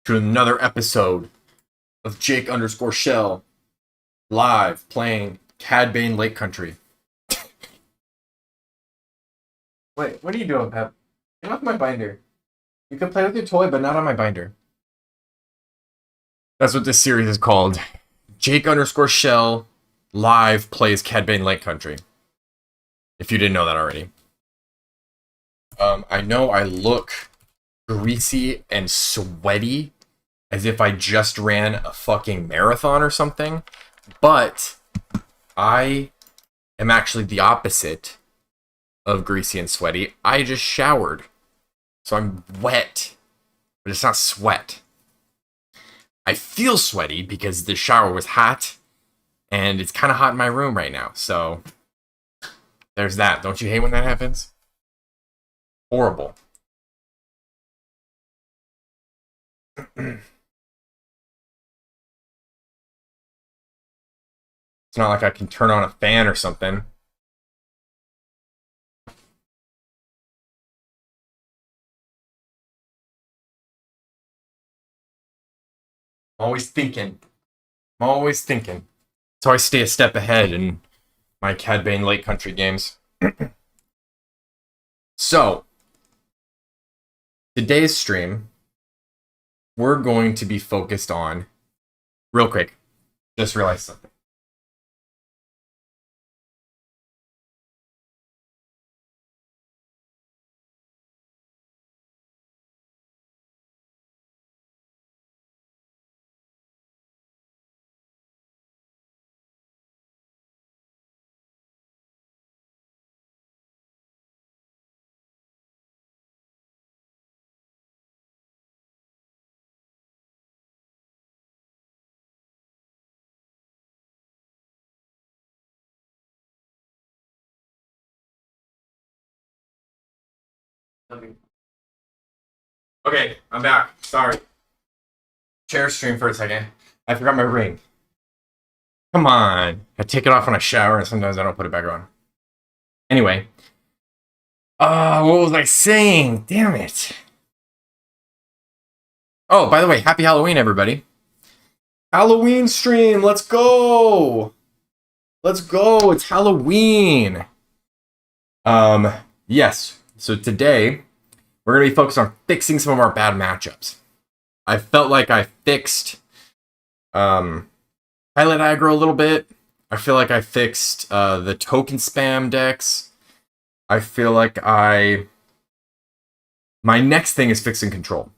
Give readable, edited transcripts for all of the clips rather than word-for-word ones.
to another episode of Jake underscore Shell live playing Bane Lake Country. Wait, what are you doing, Pep? Get off my binder. You can play with your toy, but not on my binder. That's what this series is called. Jake underscore Shell live plays Bane Lake Country. If you didn't know that already. I know I look greasy and sweaty as if I just ran a fucking marathon or something, but I am actually the opposite of greasy and sweaty. I just showered, so I'm wet, but it's not sweat. I feel sweaty because the shower was hot, and it's kind of hot in my room right now, so there's that. Don't you hate when that happens? Horrible. It's not like I can turn on a fan or something. I'm always thinking. So I stay a step ahead in my Bane Lake Country games. So, today's stream, we're going to be focused on, real quick, just realized something. Okay, I'm back. Sorry. Share stream for a second. I forgot my ring. Come on. I take it off when I shower and sometimes I don't put it back on. Anyway. What was I saying? Damn it. Oh, by the way, happy Halloween, everybody. Halloween stream. Let's go. Let's go. It's Halloween. Yes. So today, we're going to be focused on fixing some of our bad matchups. I felt like I fixed highlight aggro a little bit. I feel like I fixed the token spam decks. I feel like my next thing is fixing control.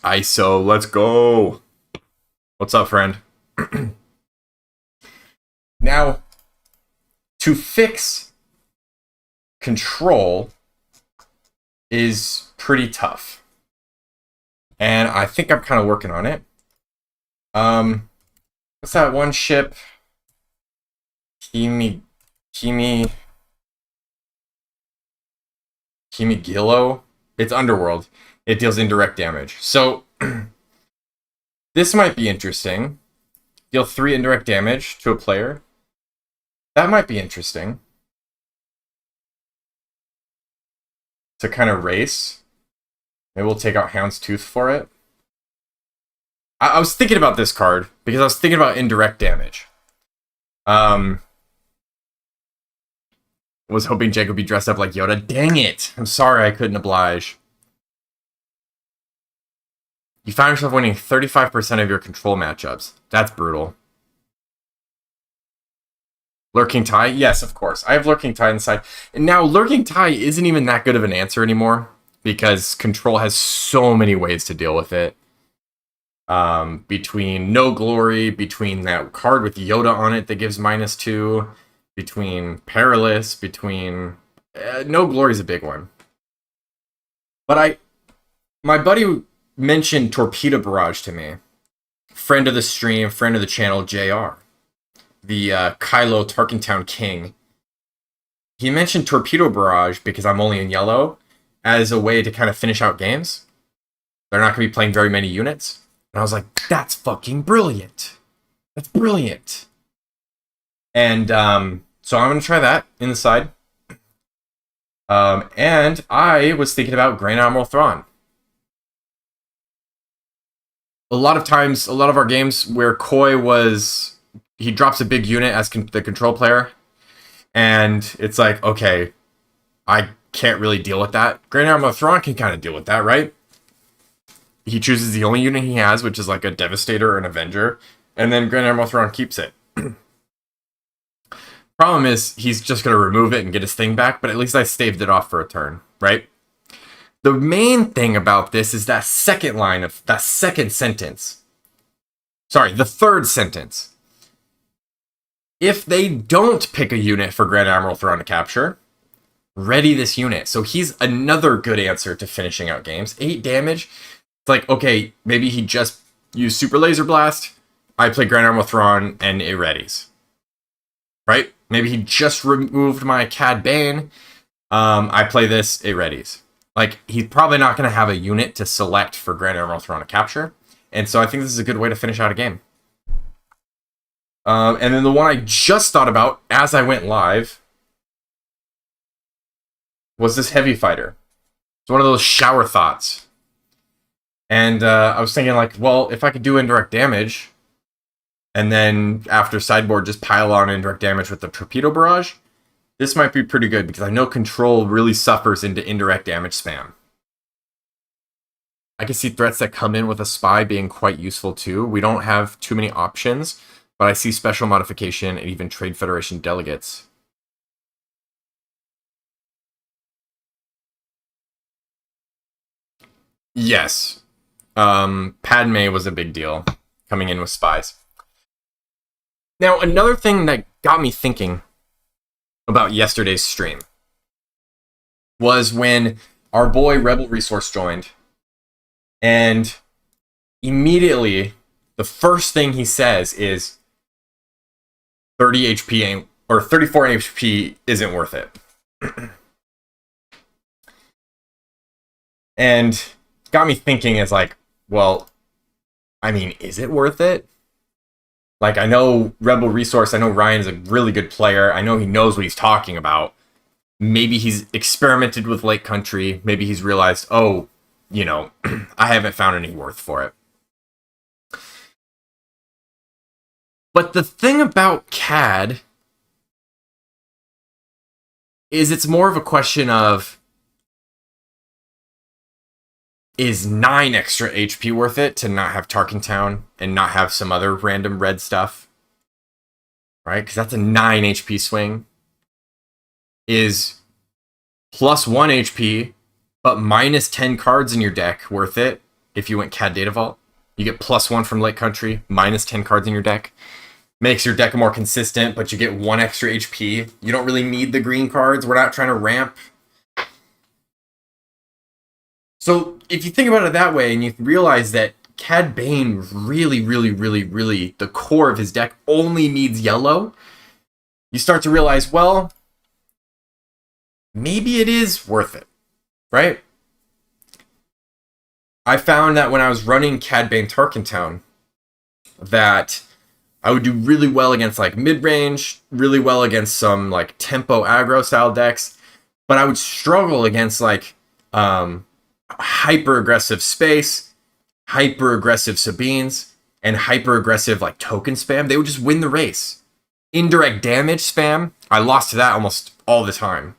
ISO, let's go. What's up, friend? Now, to fix control is pretty tough. And I think I'm kind of working on it. What's that one ship? Kimigillo? It's Underworld. It deals indirect damage. So, this might be interesting. Deal 3 indirect damage to a player. That might be interesting. To kind of race. Maybe we'll take out Houndstooth for it. I was thinking about this card because I was thinking about indirect damage. Was hoping Jake would be dressed up like Yoda. Dang it! I'm sorry I couldn't oblige. You find yourself winning 35% of your control matchups. That's brutal. Lurking Tie? Yes, of course. I have Lurking Tie inside. And now, Lurking Tie isn't even that good of an answer anymore, because Control has so many ways to deal with it. Between No Glory, between that card with Yoda on it that gives -2, between Perilous, between... No Glory is a big one. But my buddy mentioned Torpedo Barrage to me. Friend of the stream, friend of the channel, JR. The Kylo Tarkintown King. He mentioned Torpedo Barrage, because I'm only in yellow, as a way to kind of finish out games. They're not going to be playing very many units. And I was like, that's fucking brilliant. That's brilliant. And so I'm going to try that in the side. And I was thinking about Grand Admiral Thrawn. a lot of times, a lot of our games where Koi was, he drops a big unit as the control player, and it's like, okay, I can't really deal with that. Grand Admiral Thrawn can kind of deal with that, right? He chooses the only unit he has, which is like a Devastator or an Avenger, and then Grand Admiral Thrawn keeps it. Problem is, he's just going to remove it and get his thing back, but at least I staved it off for a turn, right? The main thing about this is that second line of that second sentence. Sorry, the third sentence. If they don't pick a unit for Grand Admiral Thrawn to capture, ready this unit. So he's another good answer to finishing out games. 8 damage. It's like, okay, maybe he just used Super Laser Blast. I play Grand Admiral Thrawn and it readies. Right? Maybe he just removed my Cad Bane. I play this, it readies. Like, he's probably not going to have a unit to select for Grand Admiral Thrawn to capture. And so I think this is a good way to finish out a game. And then the one I just thought about as I went live was this Heavy Fighter. It's one of those shower thoughts. And I was thinking, like, well, if I could do indirect damage, and then after sideboard just pile on indirect damage with the Torpedo Barrage, this might be pretty good, because I know control really suffers into indirect damage spam. I can see threats that come in with a spy being quite useful too. We don't have too many options, but I see special modification and even Trade Federation delegates. Yes. Padme was a big deal, coming in with spies. Now, another thing that got me thinking about yesterday's stream was when our boy Rebel Resource joined, and immediately the first thing he says is 30 HP ain't, or 34 HP isn't worth it. And got me thinking, is like, well, I mean, is it worth it? Like, I know Rebel Resource, I know Ryan's a really good player. I know he knows what he's talking about. Maybe he's experimented with Lake Country. Maybe he's realized, oh, you know, I haven't found any worth for it. But the thing about CAD is it's more of a question of, is 9 extra HP worth it to not have Tarkin Town and not have some other random red stuff? Right? Because that's a 9 HP swing. Is plus 1 HP, but minus 10 cards in your deck worth it if you went CAD Data Vault? You get plus 1 from Lake Country, minus 10 cards in your deck. Makes your deck more consistent, but you get 1 extra HP. You don't really need the green cards. We're not trying to ramp. So if you think about it that way, and you realize that Cad Bane really, the core of his deck only needs yellow, you start to realize, well, maybe it is worth it, right? I found that when I was running Cad Bane Tarkin Town, that I would do really well against like mid-range, really well against some like tempo aggro style decks, but I would struggle against like hyper-aggressive space, hyper-aggressive Sabines, and hyper-aggressive like token spam. They would just win the race. Indirect damage spam, I lost to that almost all the time.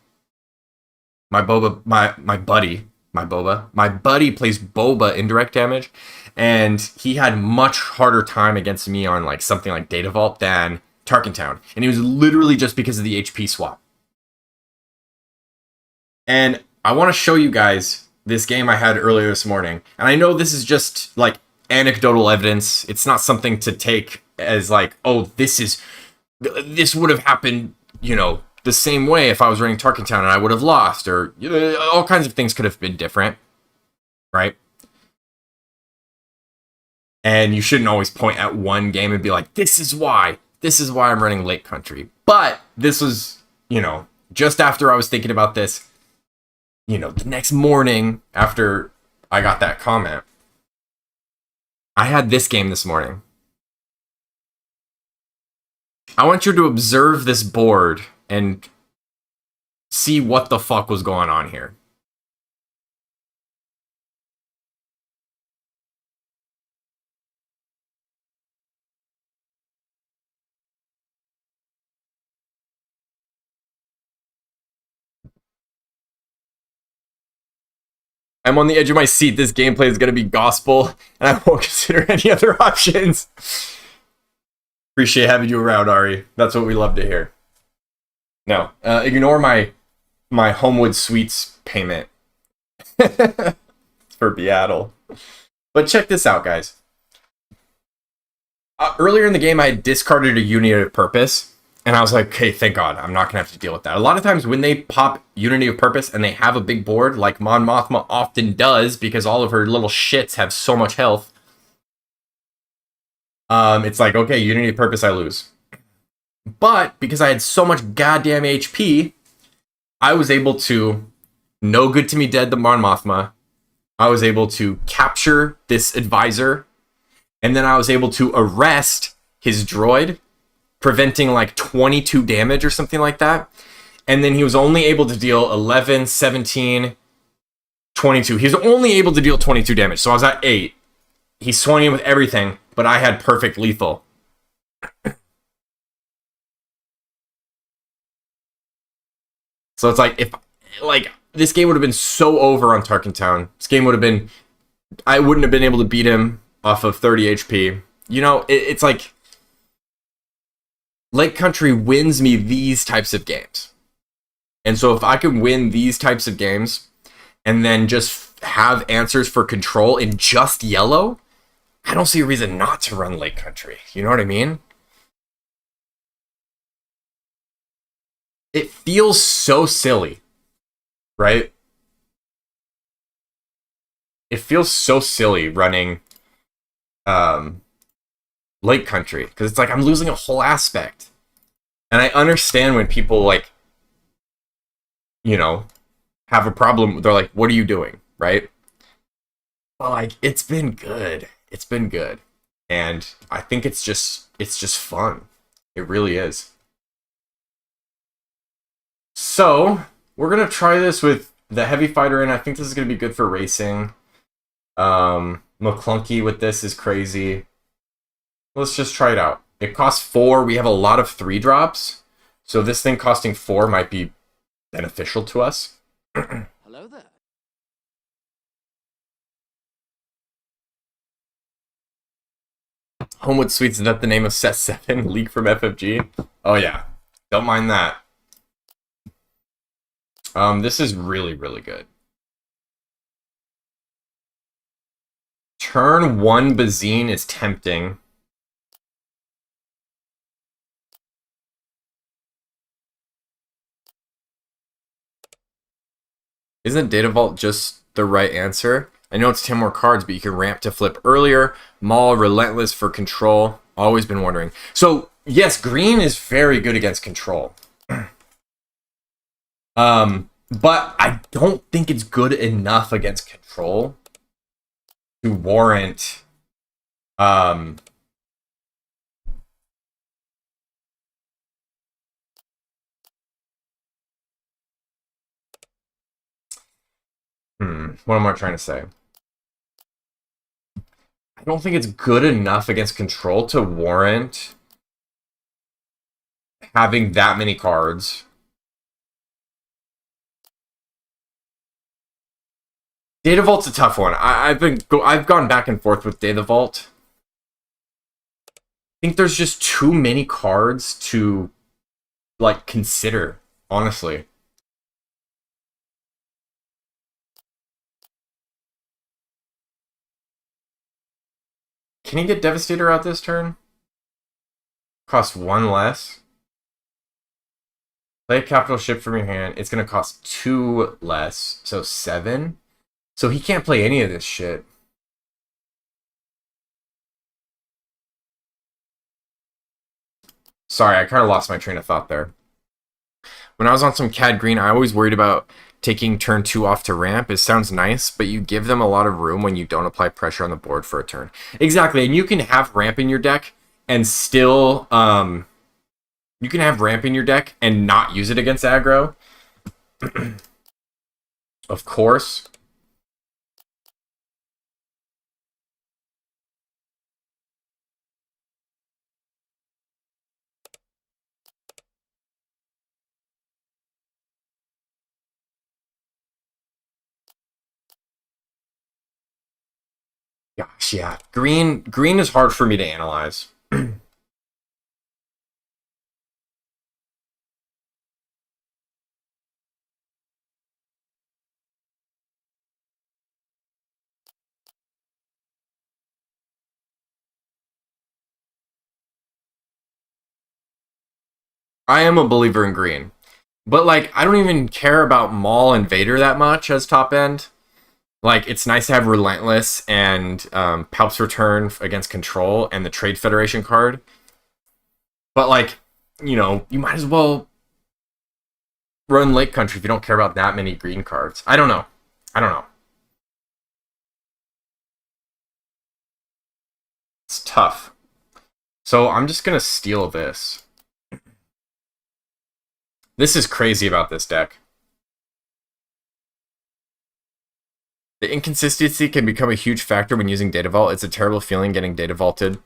My buddy plays Boba indirect damage, and he had much harder time against me on like something like Data Vault than Tarkin Town. And it was literally just because of the HP swap. And I want to show you guys this game I had earlier this morning. And I know this is just like anecdotal evidence. It's not something to take as like, oh, this would have happened, you know, the same way if I was running Tarkin Town and I would have lost, or you know, all kinds of things could have been different, right? And you shouldn't always point at one game and be like, this is why I'm running Lake Country. But this was, you know, just after I was thinking about this, you know, the next morning after I got that comment, I had this game this morning. I want you to observe this board and see what the fuck was going on here. I'm on the edge of my seat. This gameplay is going to be gospel, and I won't consider any other options. Appreciate having you around, Ari. That's what we love to hear. No, ignore my Homewood Suites payment for Beatle. But check this out, guys. Earlier in the game, I had discarded a Unity of Purpose, and I was like, okay, thank God, I'm not going to have to deal with that. A lot of times when they pop Unity of Purpose and they have a big board, like Mon Mothma often does, because all of her little shits have so much health, it's like, okay, Unity of Purpose, I lose. But because I had so much goddamn HP, I was able to no good to me dead the Mon Mothma. I was able to capture this advisor, and then I was able to arrest his droid, preventing like 22 damage or something like that. And then he was only able to deal 11, 17, 22. He was only able to deal 22 damage. So I was at 8. He swung in with everything, but I had perfect lethal. So it's like, if, like, this game would have been so over on Tarkin Town. This game would have been, I wouldn't have been able to beat him off of 30 HP. You know, it's like, Lake Country wins me these types of games. And so if I can win these types of games and then just have answers for control in just yellow, I don't see a reason not to run Lake Country. You know what I mean? It feels so silly, right? It feels so silly running Lake Country, because it's like I'm losing a whole aspect. And I understand when people, like, you know, have a problem. They're like, what are you doing? Right? But like, it's been good. It's been good. And I think it's just fun. It really is. So we're gonna try this with the heavy fighter in. I think this is gonna be good for racing. McClunky with this is crazy. Let's just try it out. It costs 4. We have a lot of 3 drops. So this thing costing 4 might be beneficial to us. Hello there. Homewood Suites, is that the name of set 7? Leak from FFG? Oh yeah. Don't mind that. This is really, really good. Turn 1 Bazine is tempting. Isn't Data Vault just the right answer? I know it's 10 more cards, but you can ramp to flip earlier. Maul, Relentless for control. Always been wondering. So, yes, green is very good against control. But I don't think it's good enough against control to warrant what am I trying to say? I don't think it's good enough against control to warrant having that many cards. Data Vault's a tough one. I've gone back and forth with Data Vault. I think there's just too many cards to, like, consider, honestly. Can he get Devastator out this turn? Cost 1 less. Play a capital ship from your hand. It's going to cost 2 less, so 7. So he can't play any of this shit. Sorry, I kind of lost my train of thought there. When I was on some CAD Green, I always worried about taking turn 2 off to ramp. It sounds nice, but you give them a lot of room when you don't apply pressure on the board for a turn. Exactly, and you can have ramp in your deck and still, you can have ramp in your deck and not use it against aggro. Of course. Yeah, green is hard for me to analyze. I am a believer in green. But like I don't even care about Maul and Vader that much as top end. Like it's nice to have Relentless and Palp's Return against Control and the Trade Federation card. But like, you might as well run Lake Country if you don't care about that many green cards. I don't know. I don't know. It's tough. So I'm just gonna steal this. This is crazy about this deck. The inconsistency can become a huge factor when using Data Vault. It's a terrible feeling getting Data Vaulted,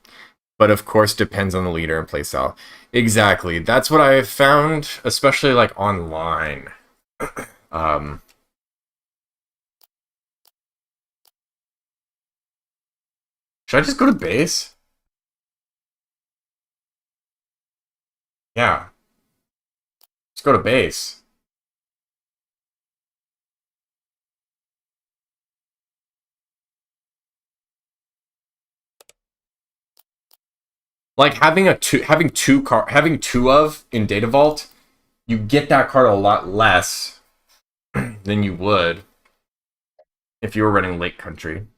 but of course depends on the leader and playstyle. Exactly. That's what I found, especially like online. um, should I just go to base? Yeah. Let's go to base. Like having two of in Data Vault, you get that card a lot less than you would if you were running Lake Country.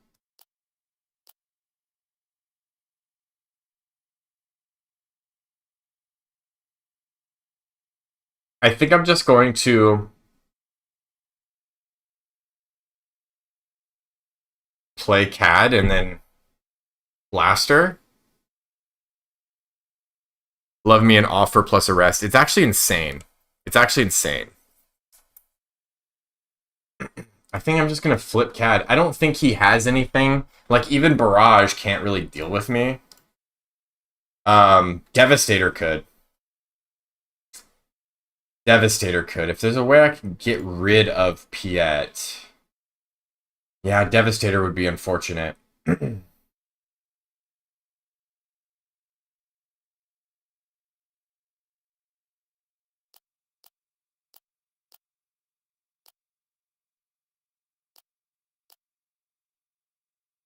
I think I'm just going to play CAD and then Blaster. Love me an offer plus arrest. It's actually insane. It's actually insane. I think I'm just gonna flip CAD. I don't think he has anything. Like even Barrage can't really deal with me. Devastator could. Devastator could. If there's a way I can get rid of Piet. Yeah, Devastator would be unfortunate.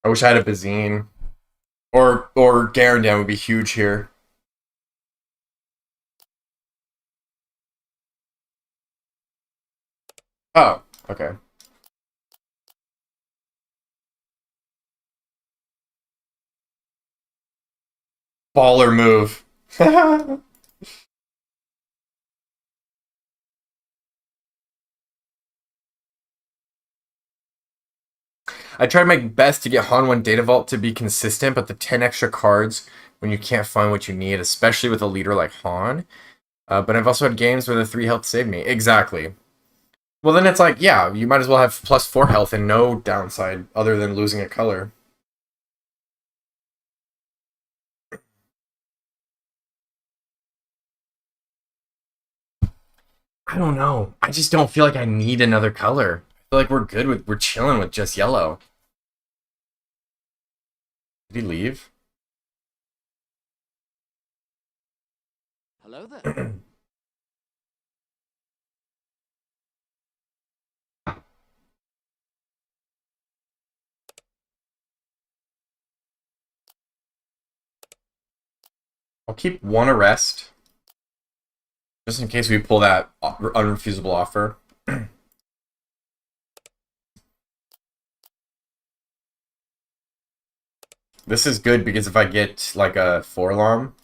I wish I had a Bazine. Or Garandan would be huge here. Oh, okay. Baller move. I tried my best to get Han 1 Data Vault to be consistent, but the 10 extra cards when you can't find what you need, especially with a leader like Han. But I've also had games where the 3 health saved me. Exactly. Well, then it's like, yeah, you might as well have plus 4 health and no downside other than losing a color. I don't know. I just don't feel like I need another color. I feel like we're chilling with just yellow. Did he leave? Hello there. I'll keep 1 arrest. Just in case we pull that unrefusable offer. This is good because if I get like a 4-alarm.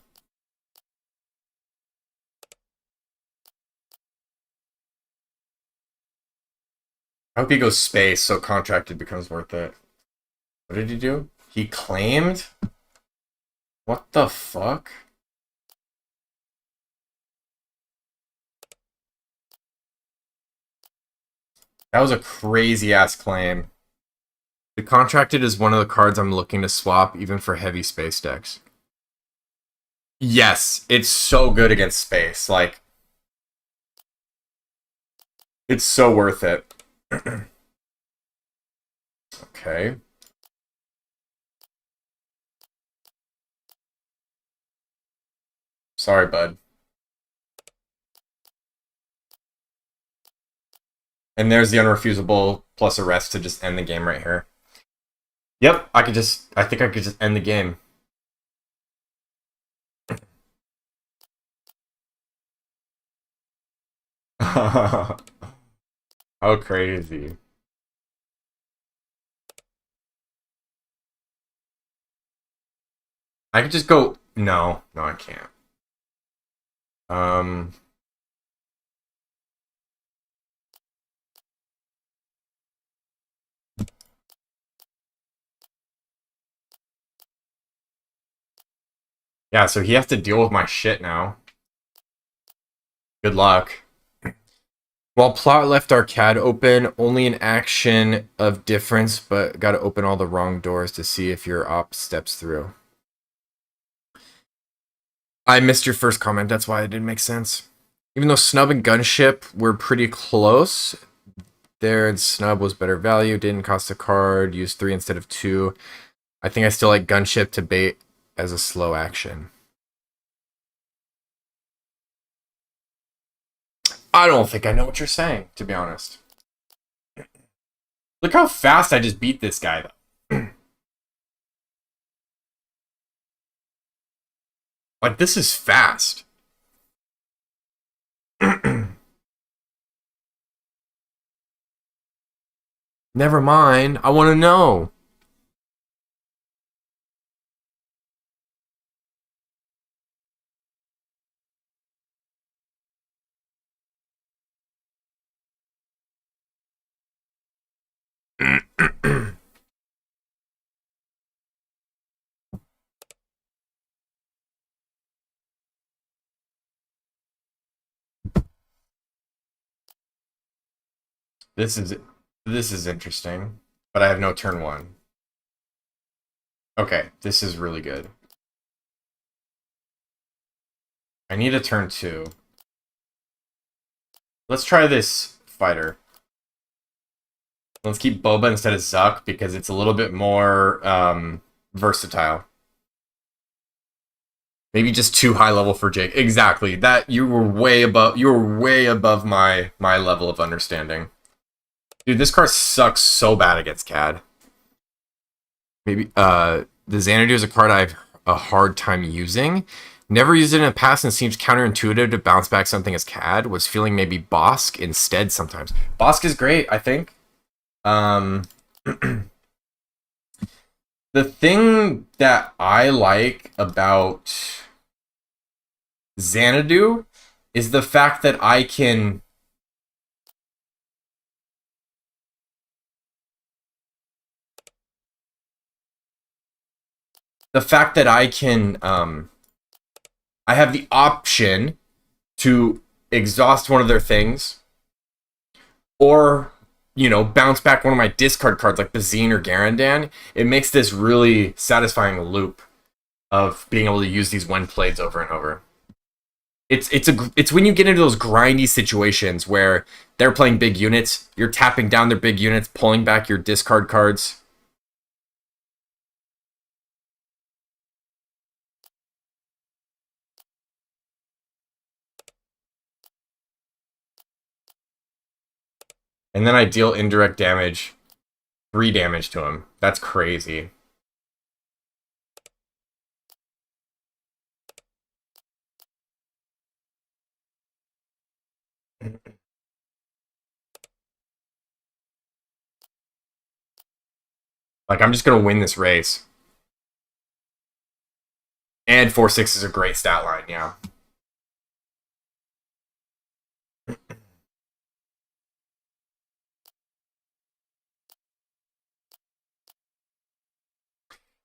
I hope he goes space so contracted becomes worth it. What did he do? He claimed? What the fuck? That was a crazy ass claim. The contracted is one of the cards I'm looking to swap even for heavy space decks. Yes, it's so good against space. Like, it's so worth it. Okay. Sorry, bud. And there's the unrefusable plus arrest to just end the game right here. Yep, I think I could just end the game. How crazy. I could just go, no, I can't. Yeah, so he has to deal with my shit now. Good luck. While plot left our CAD open, only an action of difference, but gotta open all the wrong doors to see if your op steps through. I missed your first comment, that's why it didn't make sense. Even though Snub and Gunship were pretty close, there and Snub was better value, didn't cost a card, used 3 instead of 2. I think I still like Gunship to bait as a slow action. I don't think I know what you're saying, to be honest. Look how fast I just beat this guy, though. Like, this is fast. Never mind. I want to know. This is interesting, but I have no turn 1. Okay, this is really good. I need a turn 2. Let's try this fighter. Let's keep Boba instead of Zuck because it's a little bit more versatile. Maybe just too high level for Jake. Exactly. That you were way above my level of understanding. Dude, this card sucks so bad against CAD. Maybe the Xanadu is a card I have a hard time using. Never used it in the past and seems counterintuitive to bounce back something as CAD. Was feeling maybe Bosk instead sometimes. Bosk is great, I think. The thing that I like about Xanadu is the fact that I can I have the option to exhaust one of their things or, you know, bounce back one of my discard cards like Bazine or Garandan. It makes this really satisfying loop of being able to use these when played over and over. It's when you get into those grindy situations where they're playing big units, you're tapping down their big units, pulling back your discard cards. And then I deal indirect damage, 3 damage to him. That's crazy. Like, I'm just going to win this race. And 4/6 is a great stat line, yeah.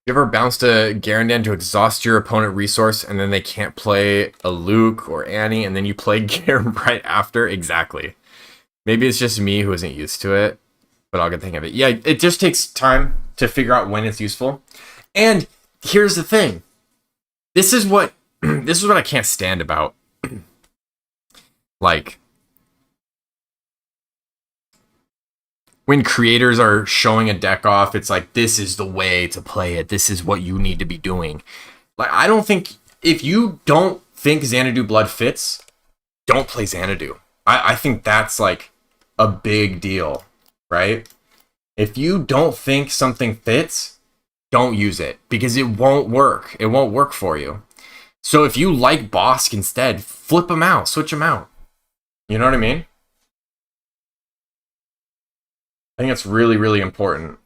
You ever bounced a Garandan to exhaust your opponent resource and then they can't play a Luke or Annie and then you play Garen right after? Exactly. Maybe it's just me who isn't used to it, but I'll get the hang of it. Yeah, it just takes time to figure out when it's useful. And here's the thing. This is what I can't stand about like when creators are showing a deck off, it's like, this is the way to play it. This is what you need to be doing. Like, I don't think, if you don't think Xanadu Blood fits, don't play Xanadu. I think that's like a big deal, right? If you don't think something fits, don't use it because it won't work. It won't work for you. So if you like Bosk instead, flip them out, switch them out. You know what I mean? I think that's really, really important.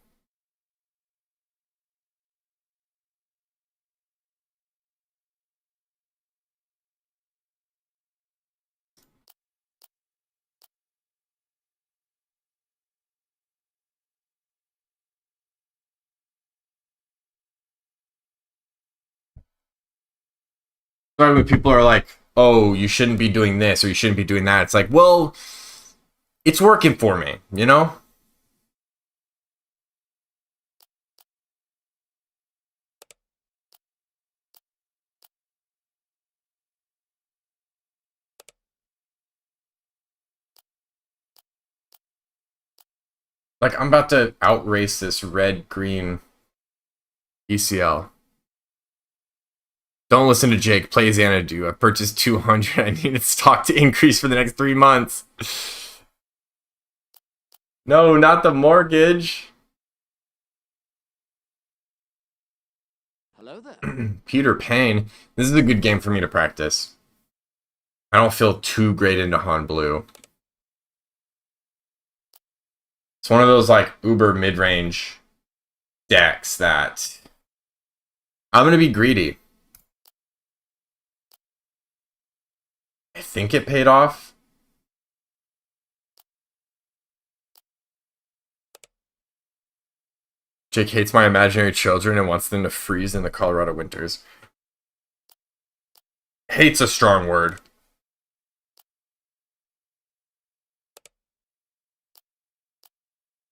When people are like, oh, you shouldn't be doing this or you shouldn't be doing that, it's like, well, it's working for me, you know? Like, I'm about to outrace this red-green ECL. Don't listen to Jake. Play Xanadu. I purchased 200. I needed stock to increase for the next 3 months. No, not the mortgage. Hello there. Peter Payne. This is a good game for me to practice. I don't feel too great into Han Blue. It's one of those like uber mid-range decks that I'm going to be greedy. I think it paid off. Jake hates my imaginary children and wants them to freeze in the Colorado winters. Hate's a strong word.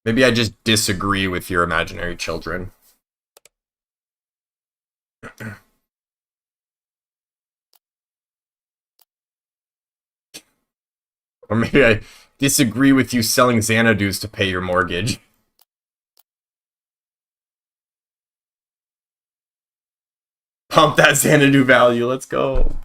Maybe I just disagree with your imaginary children. Or maybe I disagree with you selling Xanadus to pay your mortgage. Pump that Xanadu value, let's go.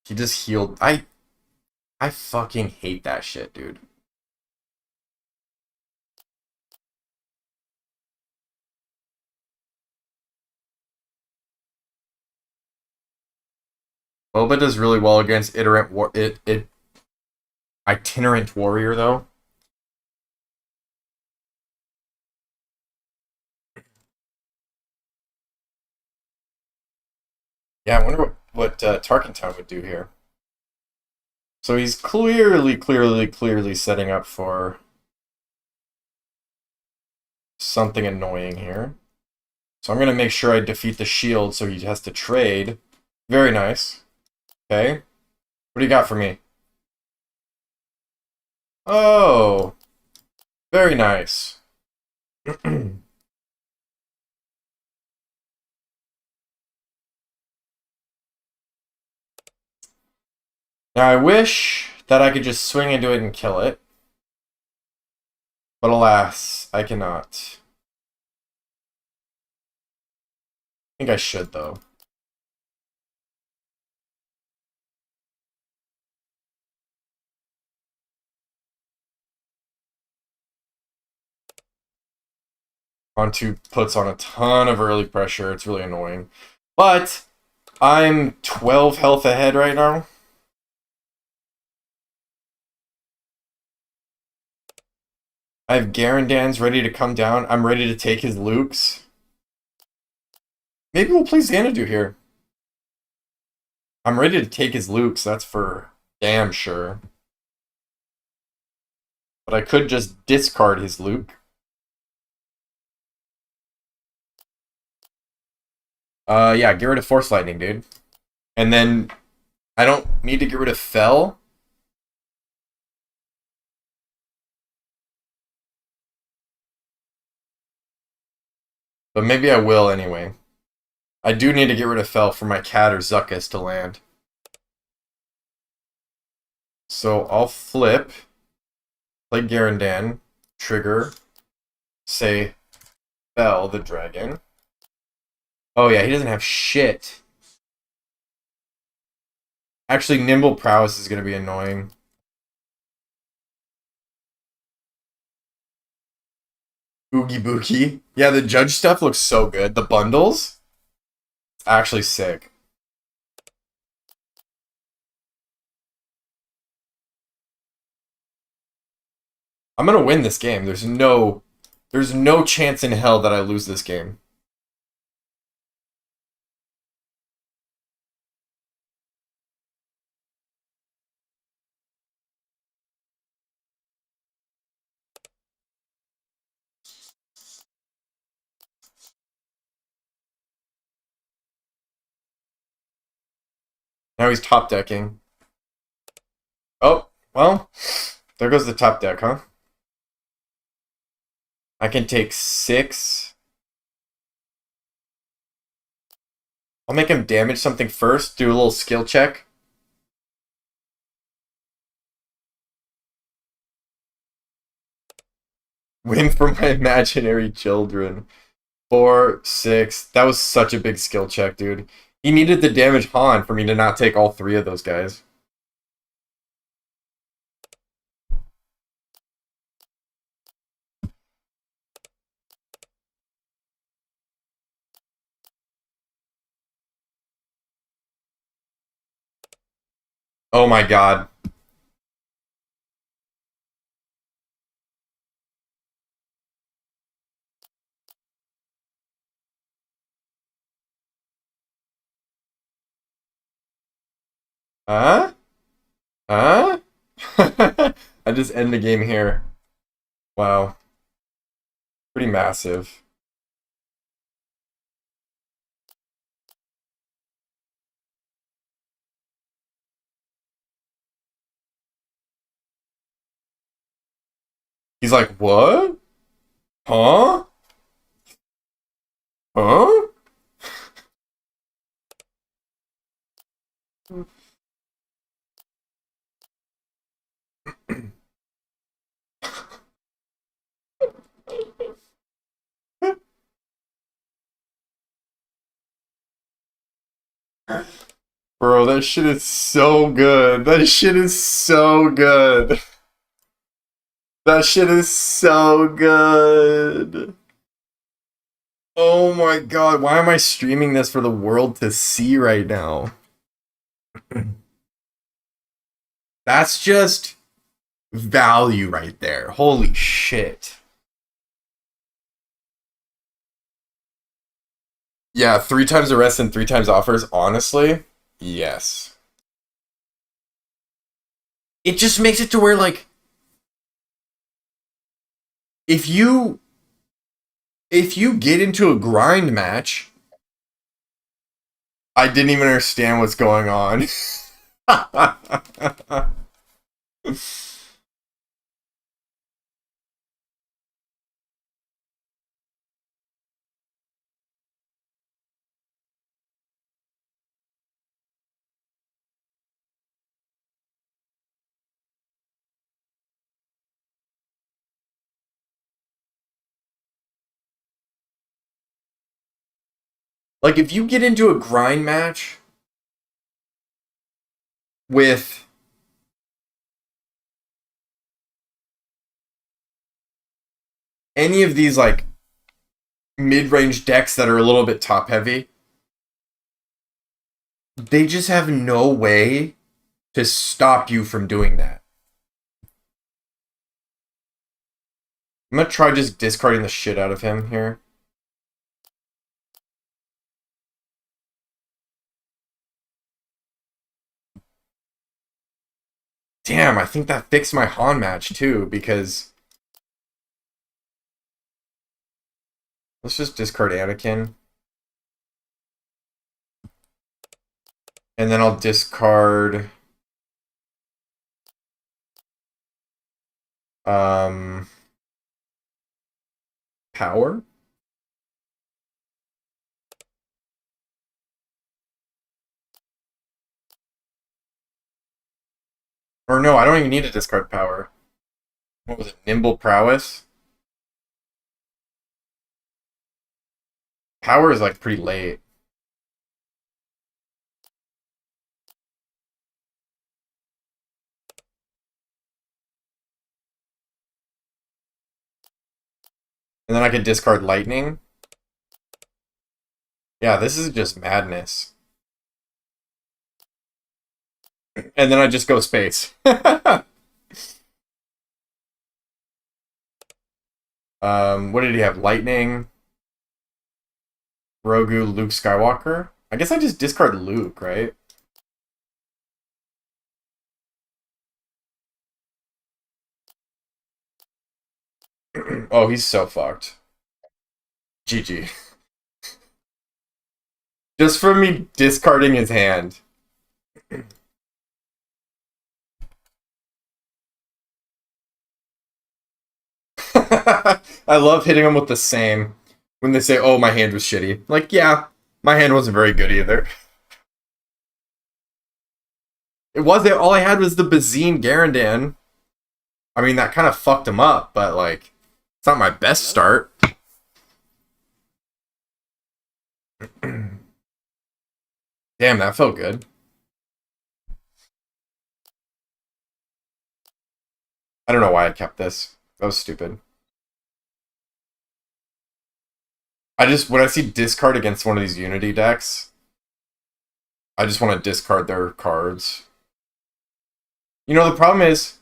He just healed. I fucking hate that shit, dude. Boba does really well against itinerant warrior though. Yeah, I wonder what Tarkentown would do here. So he's clearly setting up for something annoying here. So I'm going to make sure I defeat the shield so he has to trade. Very nice. Okay. What do you got for me? Oh. Very nice. Now I wish that I could just swing into it and kill it. But alas, I cannot. I think I should, though. On2 puts on a ton of early pressure. It's really annoying. But I'm 12 health ahead right now. I have Garandans ready to come down. I'm ready to take his Lukes. Maybe we'll play Xanadu here. I'm ready to take his Lukes, that's for damn sure. But I could just discard his Luke. Yeah, get rid of Force Lightning, dude. And then I don't need to get rid of Fell. But maybe I will anyway. I do need to get rid of Fell for my Cat or Zuckus to land. So I'll flip. Play Garandan. Trigger. Say Fell the dragon. Oh yeah, he doesn't have shit. Actually, Nimble Prowess is gonna be annoying. Oogie Boogie. Yeah, the judge stuff looks so good. The bundles? Actually sick. I'm gonna win this game. There's no chance in hell that I lose this game. Now he's top decking. Oh, well, there goes the top deck, huh? I can take 6. I'll make him damage something first, do a little skill check. Win for my imaginary children. 4, 6. That was such a big skill check, dude. He needed the damage Han for me to not take all 3 of those guys. Oh my god. Huh? Huh? I just end the game here. Wow. Pretty massive. He's like, what? Huh? Huh? Bro, that shit is so good. That shit is so good. That shit is so good. Oh my god, why am I streaming this for the world to see right now? That's just value right there. Holy shit. Yeah, 3 times arrest and 3 times offers, honestly, yes. It just makes it to where, like, if you get into a grind match, I didn't even understand what's going on. Like, if you get into a grind match with any of these, like, mid-range decks that are a little bit top-heavy, they just have no way to stop you from doing that. I'm gonna try just discarding the shit out of him here. Damn, I think that fixed my Han match too, because let's just discard Anakin. And then I'll discard power. Or no, I don't even need to discard power. What was it? Nimble prowess. Power is like pretty late. And then I could discard lightning. Yeah, this is just madness. And then I just go space. What did he have? Lightning, Grogu, Luke Skywalker. I guess I just discard Luke, right? Oh, he's so fucked. GG. Just from me discarding his hand. I love hitting them with the same. When they say, oh, my hand was shitty. Like, yeah, my hand wasn't very good either. It wasn't. All I had was the Bazine Garandan. I mean, that kind of fucked him up, but, like, it's not my best start. Damn, that felt good. I don't know why I kept this. That was stupid. When I see discard against one of these Unity decks, I just want to discard their cards. You know, the problem is,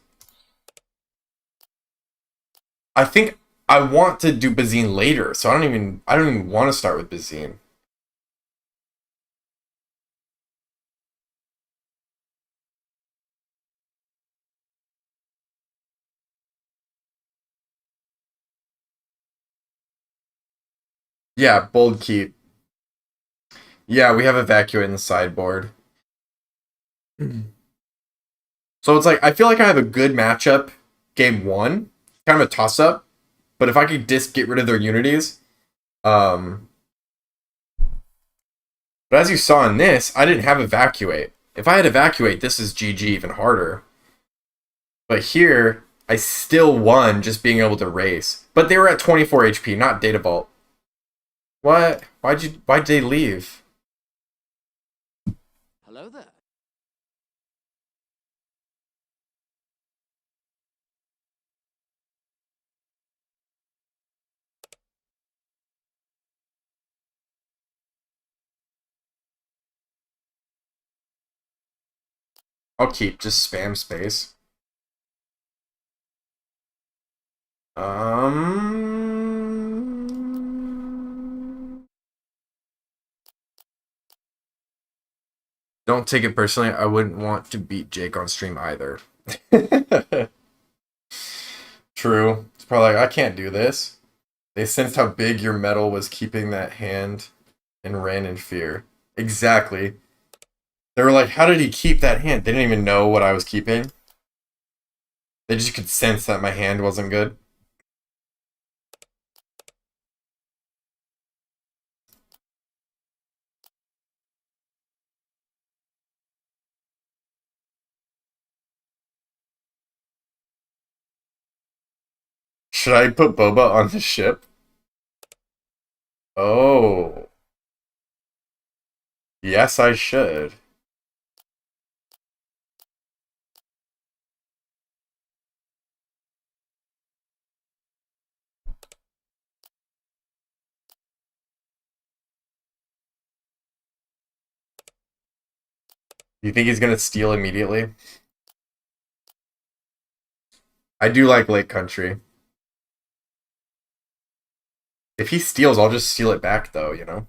I think I want to do Bazine later, so I don't even want to start with Bazine. Yeah, bold keep. Yeah, we have evacuate in the sideboard. So it's like I feel like I have a good matchup game one, kind of a toss up. But if I could just get rid of their unities, um, but as you saw in this, I didn't have evacuate. If I had evacuate, this is GG even harder. But here, I still won just being able to race. But they were at 24 HP, not Data Vault. What? Why'd they leave? Hello there. I'll keep just spam space. Don't take it personally. I wouldn't want to beat Jake on stream either. True. It's probably like, I can't do this. They sensed how big your metal was keeping that hand and ran in fear. Exactly. They were like, how did he keep that hand? They didn't even know what I was keeping. They just could sense that my hand wasn't good. Should I put Boba on the ship? Oh. Yes, I should. You think he's gonna steal immediately? I do like Lake Country. If he steals, I'll just steal it back, though, you know?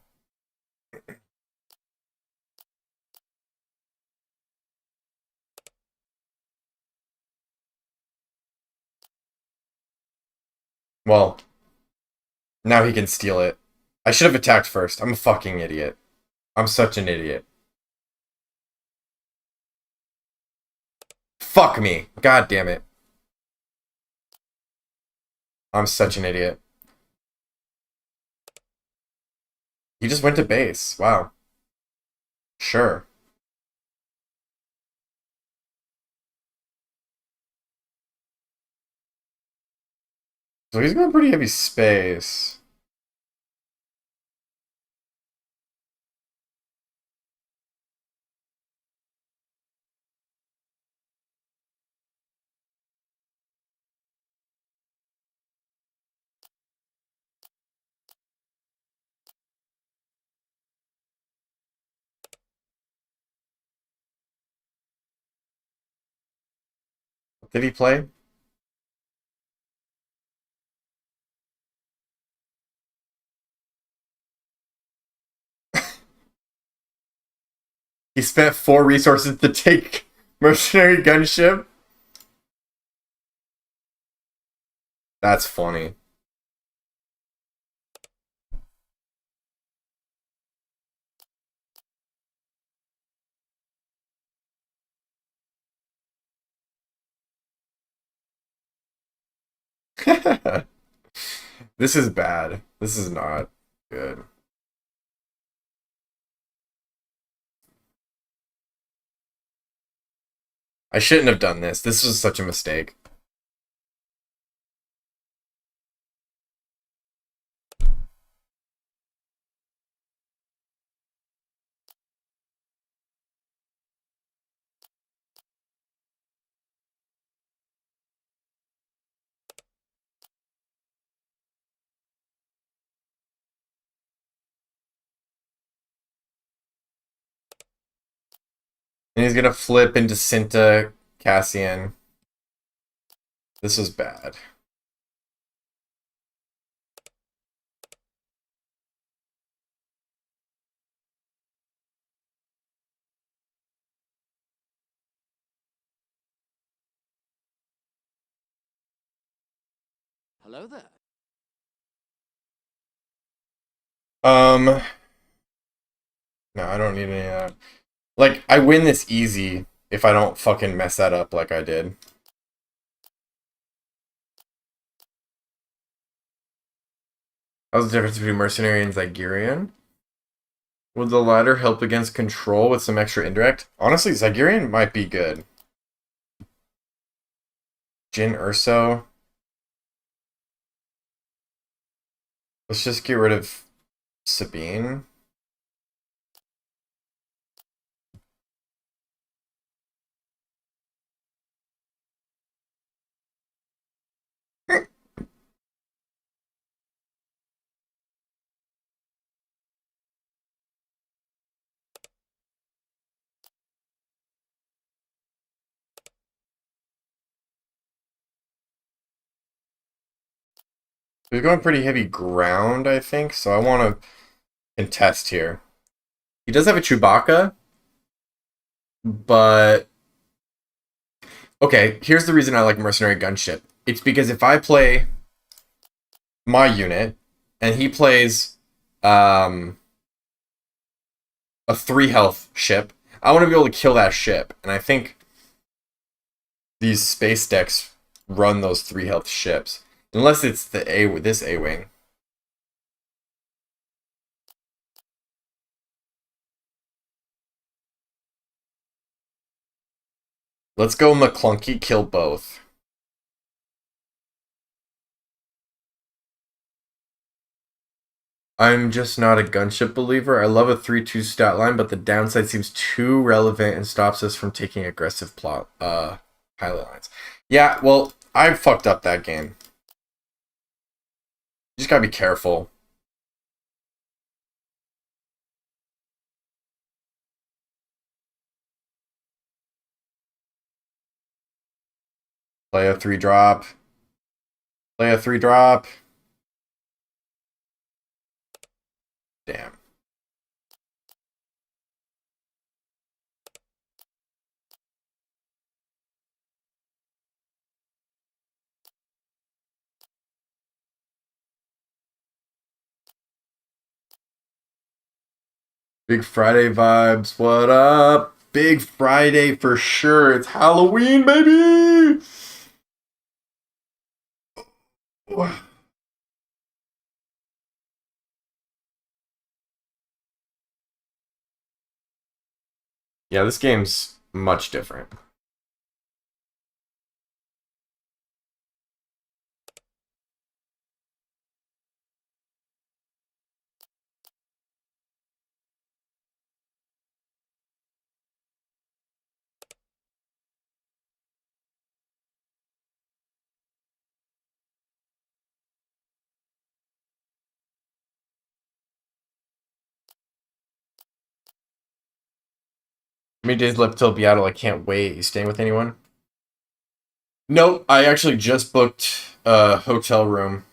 Well, now he can steal it. I should have attacked first. I'm a fucking idiot. I'm such an idiot. Fuck me. God damn it. I'm such an idiot. He just went to base. Wow. Sure. So he's going pretty heavy space. Did he play? He spent 4 resources to take mercenary gunship? That's funny. This is bad. This is not good. I shouldn't have done this. This was such a mistake. And he's gonna flip into Cinta Cassian. This was bad. Hello there. No, I don't need any of that. Like, I win this easy if I don't fucking mess that up like I did. How's the difference between Mercenary and Zygerian? Would the latter help against control with some extra indirect? Honestly, Zygerian might be good. Jin Urso. Let's just get rid of Sabine. We're going pretty heavy ground, I think, so I want to contest here. He does have a Chewbacca, but okay, here's the reason I like Mercenary Gunship. It's because if I play my unit and he plays um, a 3 health ship, I want to be able to kill that ship. And I think these space decks run those 3 health ships. Unless it's this A-Wing. Let's go McClunky, kill both. I'm just not a gunship believer. I love a 3-2 stat line, but the downside seems too relevant and stops us from taking aggressive pilot lines. Yeah, well, I fucked up that game. You just gotta be careful. Play a 3-drop. Play a 3-drop. Damn. Big Friday vibes. What up? Big Friday for sure. It's Halloween, baby! Yeah, this game's much different. Many days left till Beatle. I can't wait. You staying with anyone? Nope. I actually just booked a hotel room.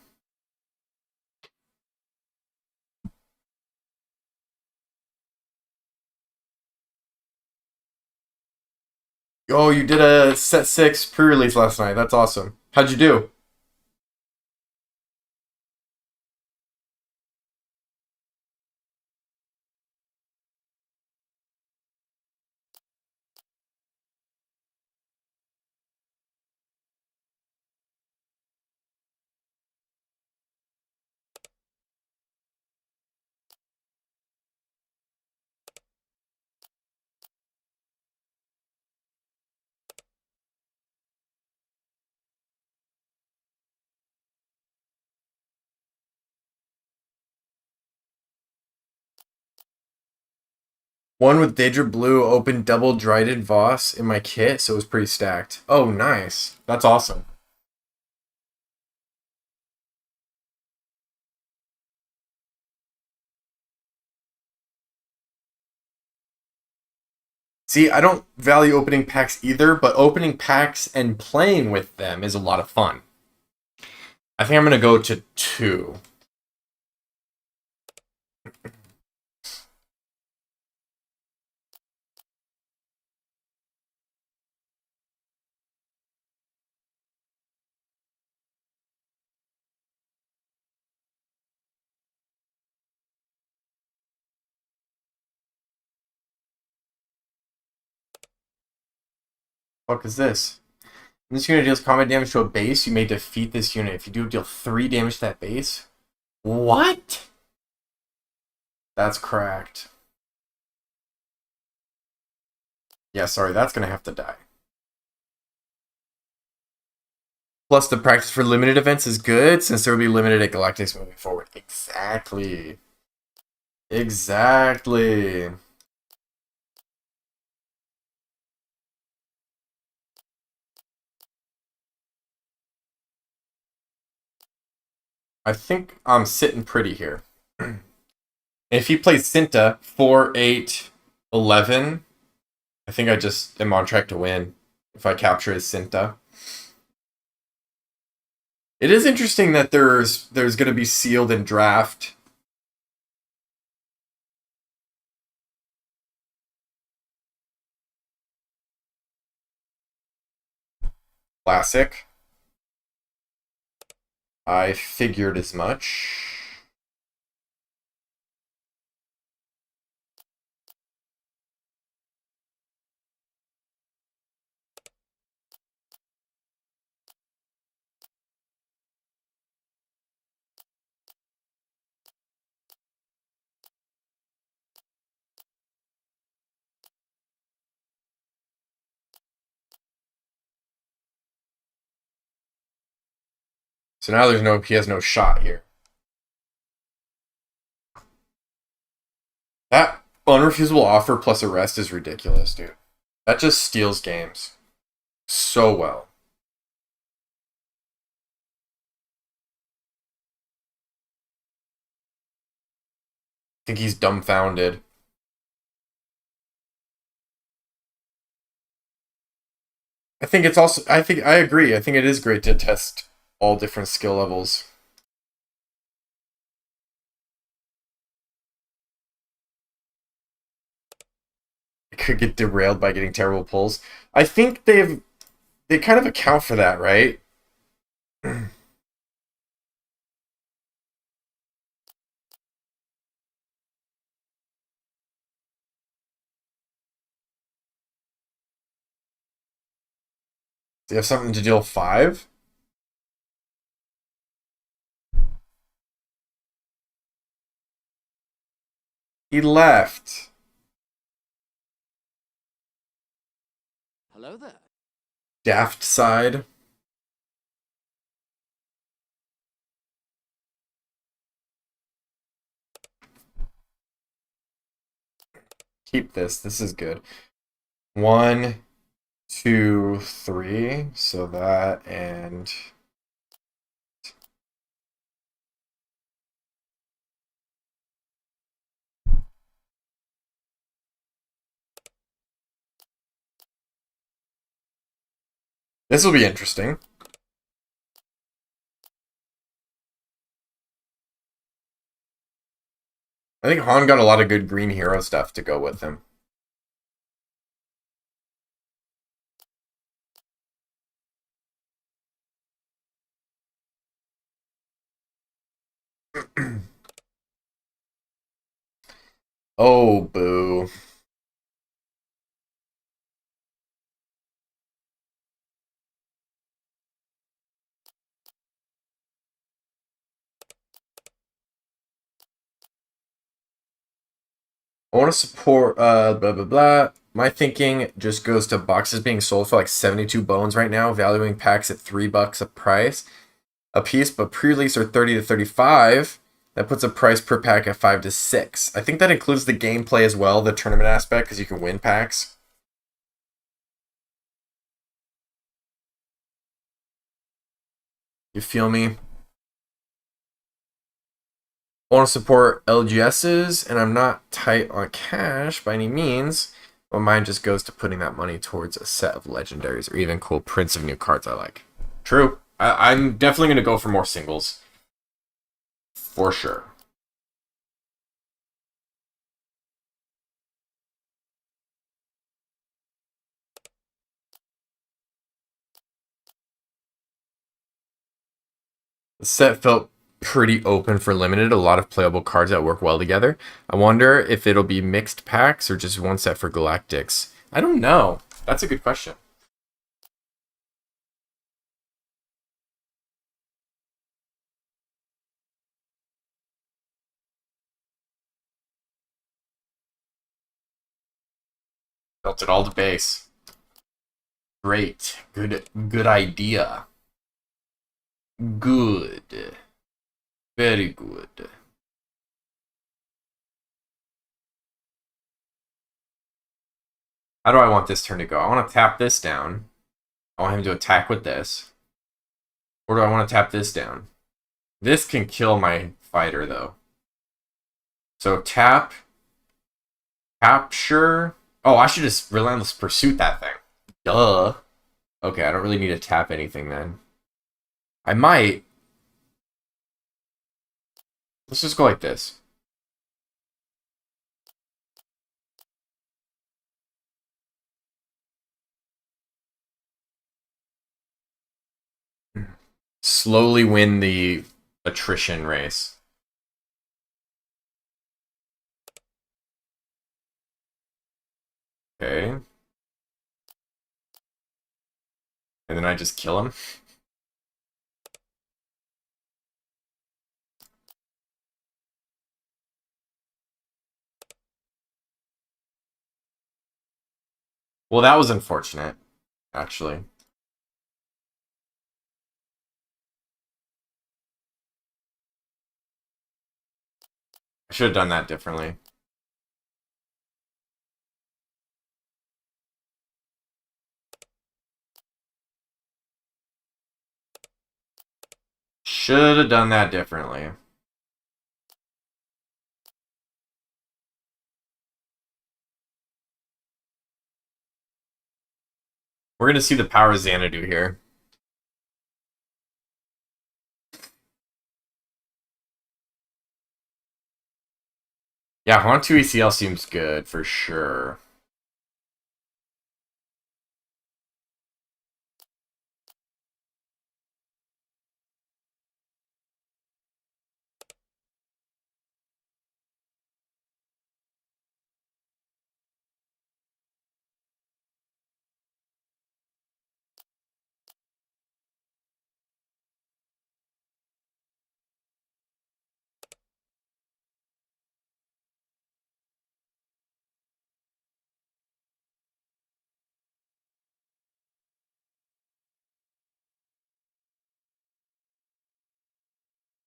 Oh, you did a set 6 pre-release last night. That's awesome. How'd you do? One with Daedra Blue open double Dryden Voss in my kit, so it was pretty stacked. Oh, nice. That's awesome. See, I don't value opening packs either, but opening packs and playing with them is a lot of fun. I think I'm going to go to 2. What is this? When this unit deals combat damage to a base, you may defeat this unit. If you do, deal 3 damage to that base? What? That's cracked. Yeah, sorry, that's going to have to die. Plus, the practice for limited events is good, since there will be limited at Galactics moving forward. Exactly. Exactly. I think I'm sitting pretty here. If he plays Cinta 4, 8, 11, I think I just am on track to win if I capture his Cinta. It is interesting that there's going to be sealed in draft. Classic. I figured as much. So now he has no shot here. That unrefusable offer plus arrest is ridiculous, dude. That just steals games so well. I think he's dumbfounded. I think I agree. I think it is great to test all different skill levels. It could get derailed by getting terrible pulls. I think they kind of account for that, right? Do you have something to deal 5? He left. Hello there. Daft side. Keep this. This is good. 1, 2, 3. So that and This will be interesting. I think Han got a lot of good green hero stuff to go with him. Oh, boo. I want to support blah blah blah. My thinking just goes to boxes being sold for like 72 bones right now, valuing packs at $3 a price a piece, but pre-release are 30 to 35. That puts a price per pack at 5 to 6. I think that includes the gameplay as well, the tournament aspect, because you can win packs. You feel me? I want to support LGSs, and I'm not tight on cash by any means. But mine just goes to putting that money towards a set of legendaries or even cool prints of new cards I like. True. I'm definitely going to go for more singles. For sure. The set felt pretty open for limited, a lot of playable cards that work well together. I wonder if it'll be mixed packs or just one set for Galactics. I don't know. That's a good question. Built it all to base. Great. Good idea. Good. Very good. How do I want this turn to go? I want to tap this down. I want him to attack with this. Or do I want to tap this down? This can kill my fighter, though. So tap. Capture. Oh, I should just Relentless Pursuit that thing. Duh. Okay, I don't really need to tap anything then. I might. Let's just go like this. Slowly win the attrition race. Okay. And then I just kill him. Well, that was unfortunate, actually. I should have done that differently. Should have done that differently. We're going to see the power of Xanadu here. Yeah, Haunt 2 ECL seems good for sure.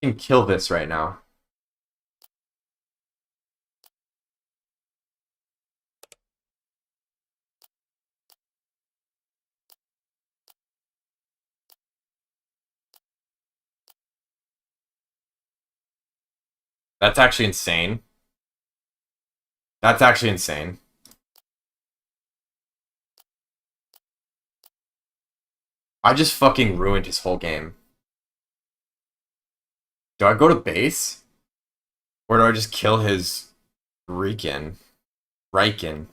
I can kill this right now. That's actually insane. That's actually insane. I just fucking ruined his whole game. Do I go to base? Or do I just kill his Riken? Riken.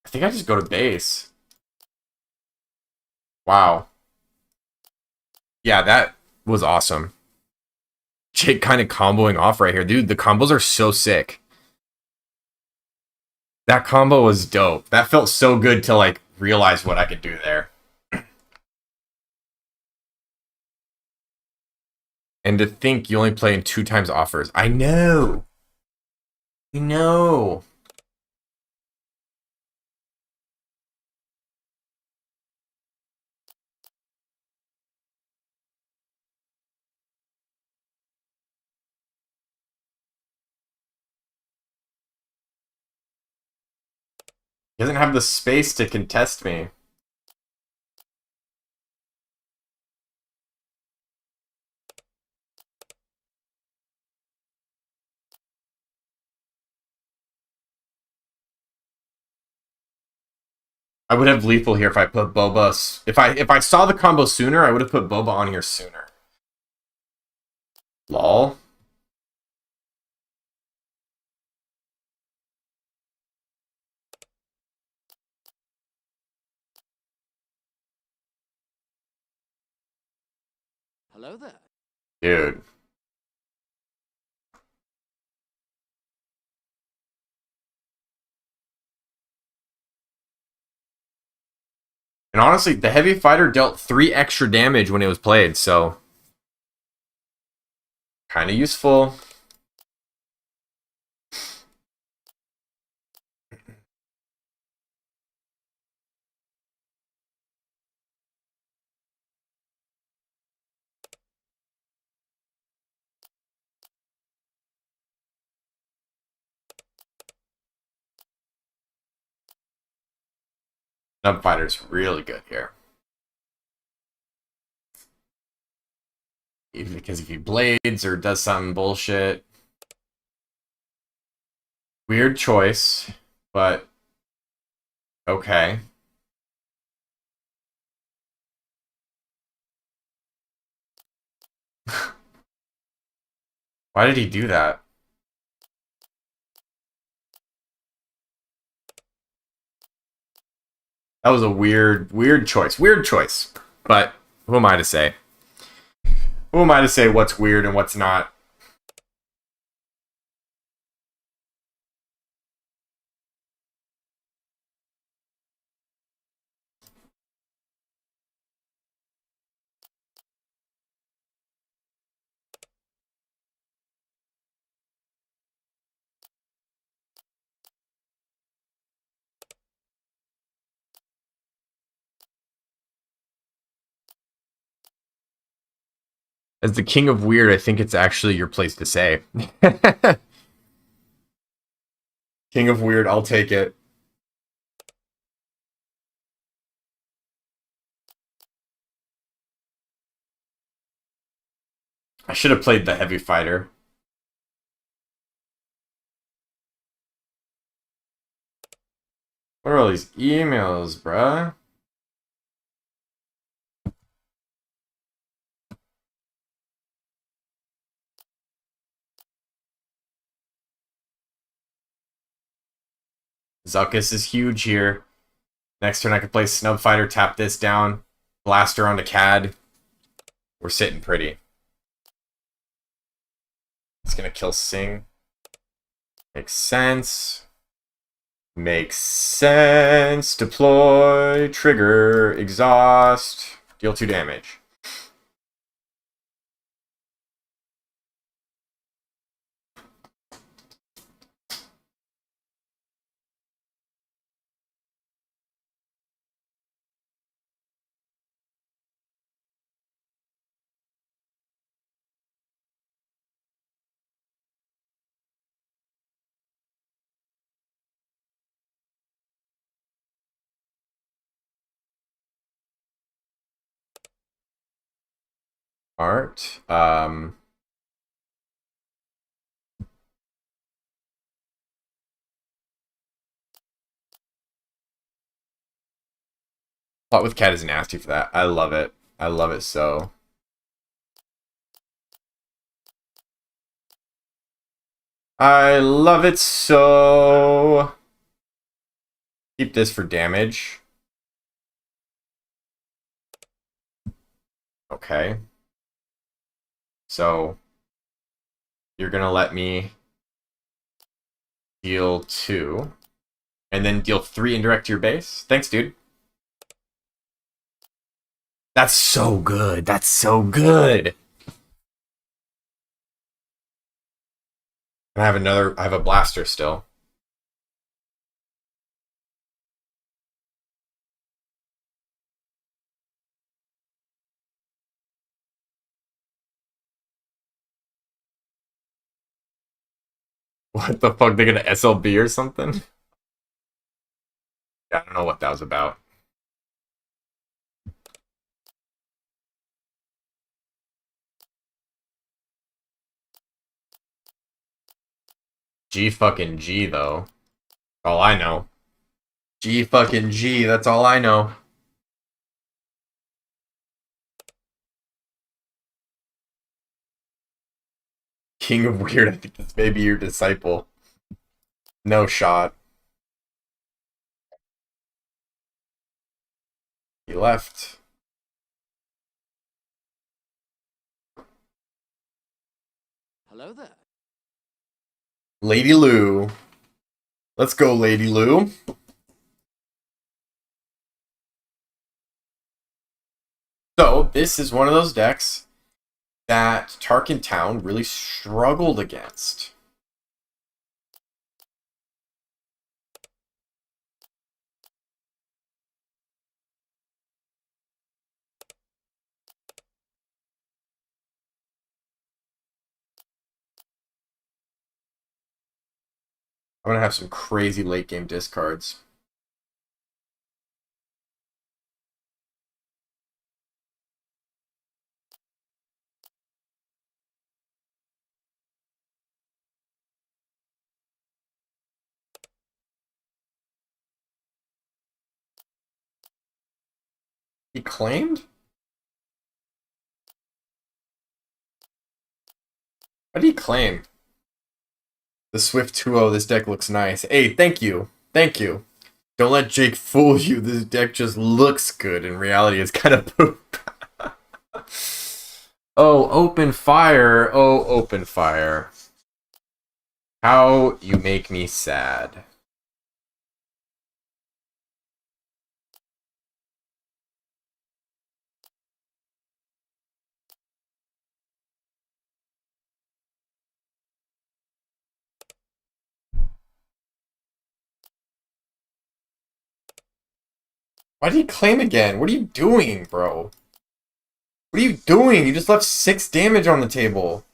I think I just go to base. Wow. Yeah, that was awesome. Jake kind of comboing off right here. Dude, the combos are so sick. That combo was dope. That felt so good to, like, realize what I could do there. And to think you only play in 2 times offers. I know. I know. He doesn't have the space to contest me. I would have lethal here if I put Boba. If I saw the combo sooner, I would have put Boba on here sooner. Lol. Hello there. Dude. And honestly, the heavy fighter dealt 3 extra damage when it was played, so kind of useful. Nub fighter's really good here. Even because if he blades or does something bullshit. Weird choice, but okay. Why did he do that? That was a weird choice. Weird choice. But who am I to say? Who am I to say what's weird and what's not? As the king of weird, I think it's actually your place to say. King of weird, I'll take it. I should have played the heavy fighter. What are all these emails, bruh? Zuckus is huge here. Next turn I could play Snub Fighter, tap this down, Blaster onto CAD. We're sitting pretty. It's gonna kill Sing. Makes sense. Makes sense. Deploy, trigger, exhaust, deal 2 damage. Art. Plot with cat is nasty for that. I love it. I love it so. I love it so. Keep this for damage. Okay. So you're gonna let me deal 2. And then deal 3 indirect to your base? Thanks, dude. That's so good. That's so good. And I have a blaster still. What the fuck? They're gonna SLB or something? I don't know what that was about. G fucking G though. All I know. G fucking G, that's all I know. King of Weird, I think that's maybe your disciple. No shot. He left. Hello there. Lady Lou. Let's go, Lady Lou. So, this is one of those decks that Tarkin Town really struggled against. I'm gonna have some crazy late game discards. He claimed? What did he claim? The Swift 2-0, this deck looks nice. Hey, thank you. Thank you. Don't let Jake fool you. This deck just looks good. In reality, it's kind of poop. Oh, open fire. Oh, open fire. How you make me sad. Why did he claim again? What are you doing, bro? What are you doing? You just left 6 damage on the table.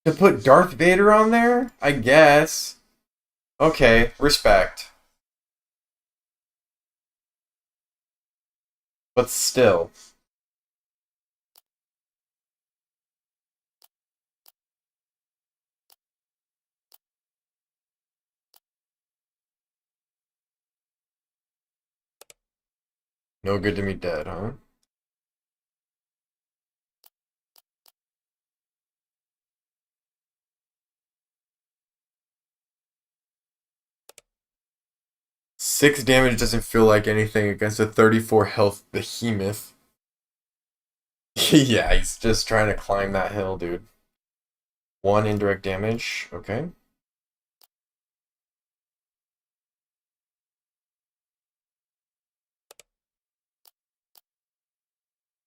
To put Darth Vader on there? I guess. Okay, respect. But still. No good to me dead, huh? Six damage doesn't feel like anything against a 34 health behemoth. Yeah, he's just trying to climb that hill, dude. 1 indirect damage, okay.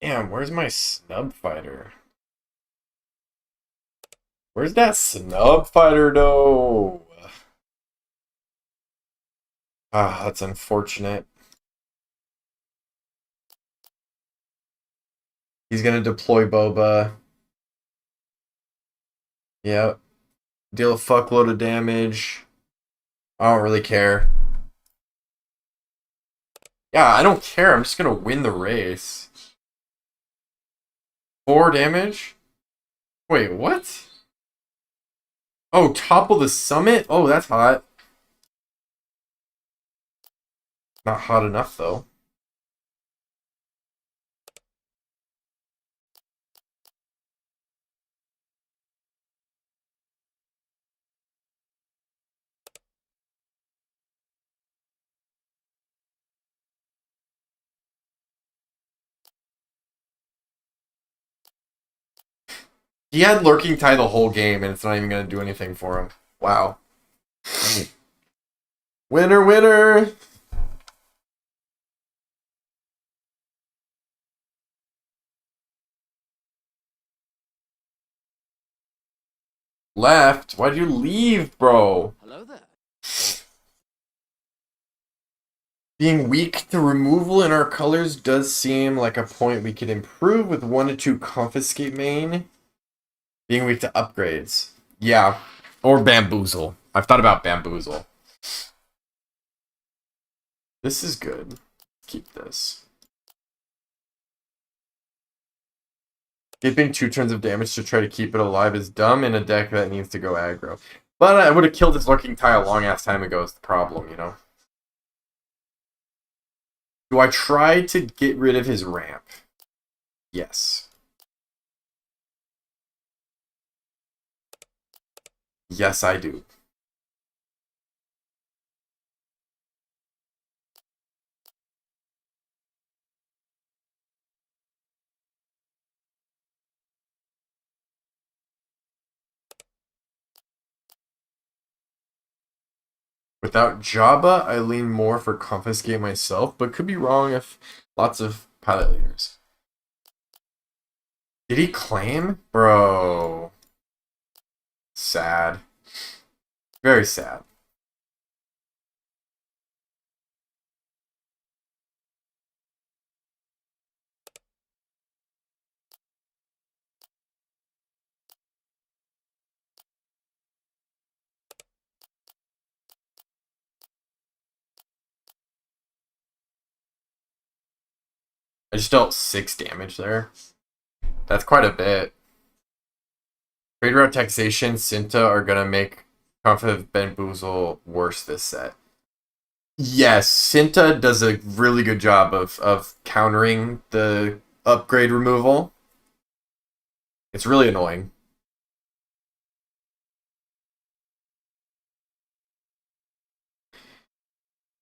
Damn, where's my snub fighter? Where's that snub fighter, though? Ah, that's unfortunate. He's gonna deploy Boba. Yep. Deal a fuckload of damage. I don't really care. Yeah, I don't care. I'm just gonna win the race. 4 damage? Wait, what? Oh, topple the summit? Oh, that's hot. Not hot enough, though. He had Lurking Tie the whole game, and it's not even going to do anything for him. Wow. Winner, winner! Left? Why'd you leave, bro? Hello there. Being weak to removal in our colors does seem like a point we could improve with 1 to 2 Confiscate main. Being weak to upgrades. Yeah. Or Bamboozle. I've thought about Bamboozle. This is good. Keep this. Skipping 2 turns of damage to try to keep it alive is dumb in a deck that needs to go aggro. But I would have killed this Lurking Tie a long ass time ago is the problem, you know? Do I try to get rid of his ramp? Yes. Yes, I do. Without Jabba, I lean more for Confiscate myself, but could be wrong if lots of pilot leaders. Did he claim? Bro. Sad. Very sad. I just dealt 6 damage there. That's quite a bit. Trade Route Taxation, Cinta are gonna make Confident Bamboozle worse this set. Yes, Cinta does a really good job of countering the upgrade removal. It's really annoying.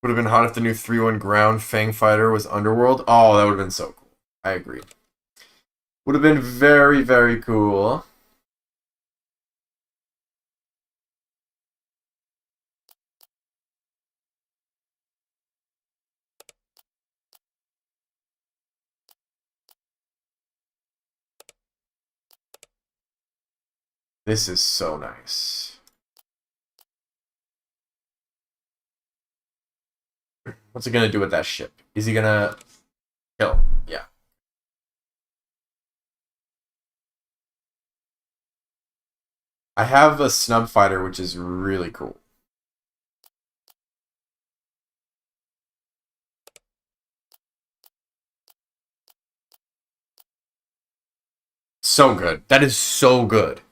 Would have been hot if the new 3-1 ground Fang Fighter was Underworld. Oh, that would have been so cool. I agree. Would have been very, very cool. This is so nice. What's he gonna do with that ship? Is he gonna kill? Yeah. I have a snub fighter, which is really cool. So good. That is so good.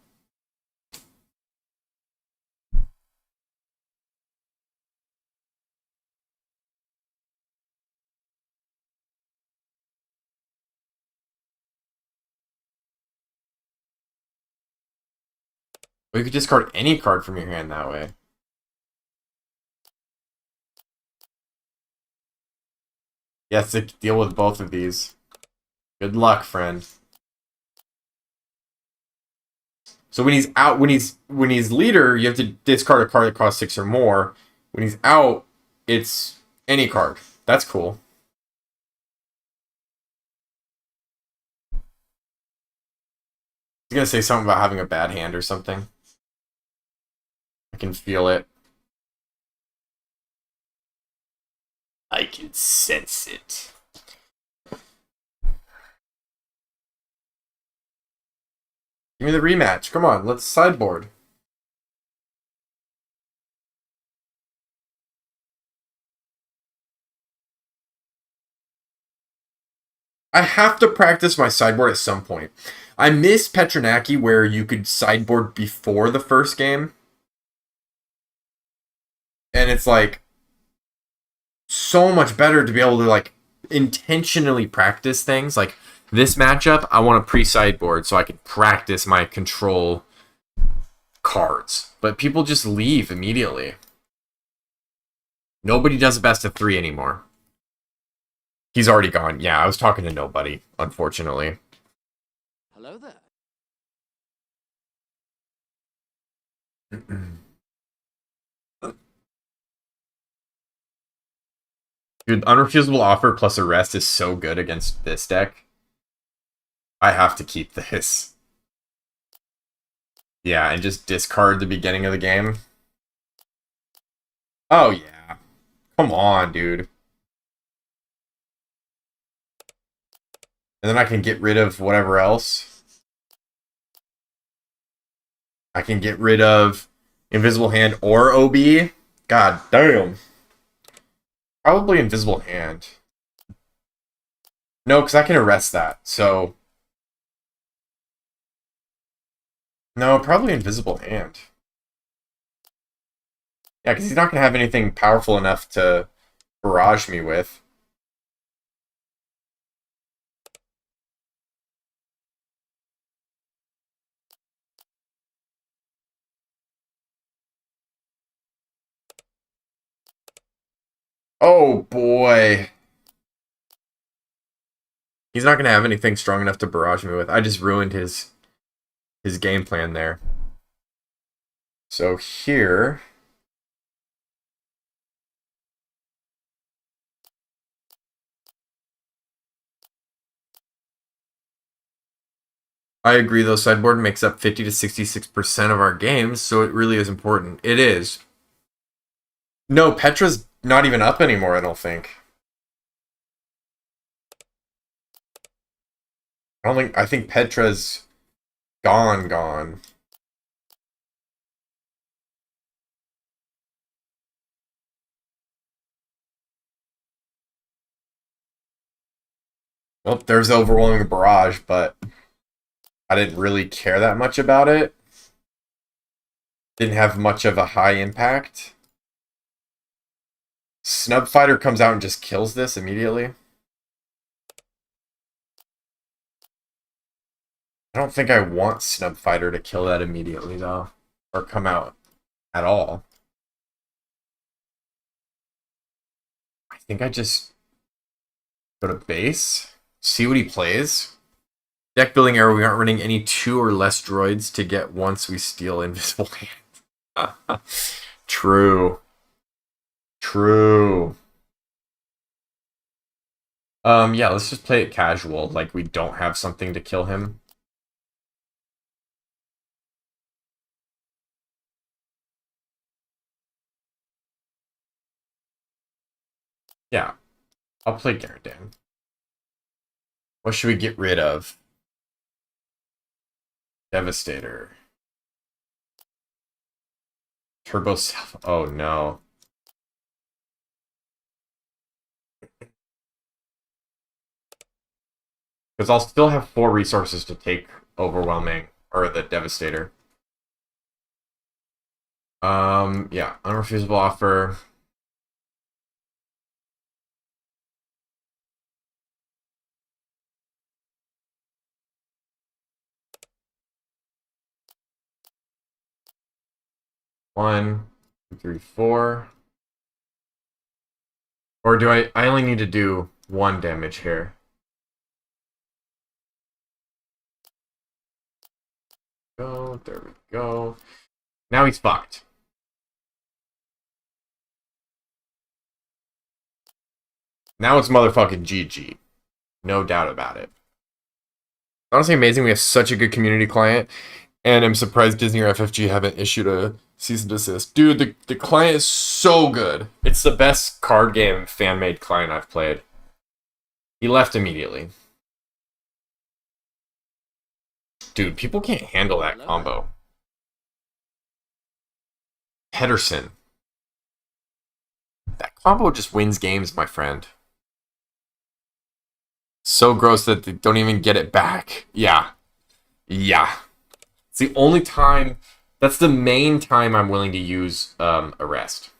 Or you could discard any card from your hand that way. You have to deal with both of these. Good luck, friend. So when he's out, when he's leader, you have to discard a card that costs 6 or more. When he's out, it's any card. That's cool. He's gonna say something about having a bad hand or something. I can feel it. I can sense it. Give me the rematch. Come on, let's sideboard. I have to practice my sideboard at some point. I miss Petronaki where you could sideboard before the first game. And it's like, so much better to be able to like intentionally practice things. Like this matchup, I want a pre-sideboard so I can practice my control cards. But people just leave immediately. Nobody does a best of 3 anymore. He's already gone. Yeah, I was talking to nobody, unfortunately. Hello there. Dude, unrefusable offer plus arrest is so good against this deck. I have to keep this. Yeah, and just discard the beginning of the game. Oh, yeah. Come on, dude. And then I can get rid of whatever else. I can get rid of Invisible Hand or OB. God damn. Probably Invisible Hand. No, because I can arrest that, so... No, probably Invisible Hand. Yeah, because he's not going to have anything powerful enough to barrage me with. Oh, boy. He's not going to have anything strong enough to barrage me with. I just ruined his game plan there. So here... I agree, though. Sideboard makes up 50 to 66% of our games, so it really is important. It is. No, Petra's not even up anymore, I don't think. I think Petra's gone. Well, there's overwhelming barrage, but I didn't really care that much about it. Didn't have much of a high impact. Snub Fighter comes out and just kills this immediately. I don't think I want Snub Fighter to kill that immediately, though. Or come out at all. I think I just go to base, see what he plays. Deck building error, we aren't running any 2 or less droids to get once we steal Invisible Hand. True. Yeah, let's just play it casual, like we don't have something to kill him. Yeah, I'll play Garridan. What should we get rid of? Devastator. Turbo Self. Oh no. Because I'll still have 4 resources to take Overwhelming, or the Devastator. Yeah, unrefusable offer. One, two, three, four. Or do I only need to do 1 damage here. Go, there we go. Now he's fucked. Now it's motherfucking GG. No doubt about it. Honestly amazing we have such a good community client, and I'm surprised Disney or FFG haven't issued a cease and desist. Dude, the client is so good. It's the best card game fan-made client I've played. He left immediately. Dude, people can't handle that combo. Pedersen. That combo just wins games, my friend. So gross that they don't even get it back. Yeah. It's the only time... That's the main time I'm willing to use arrest.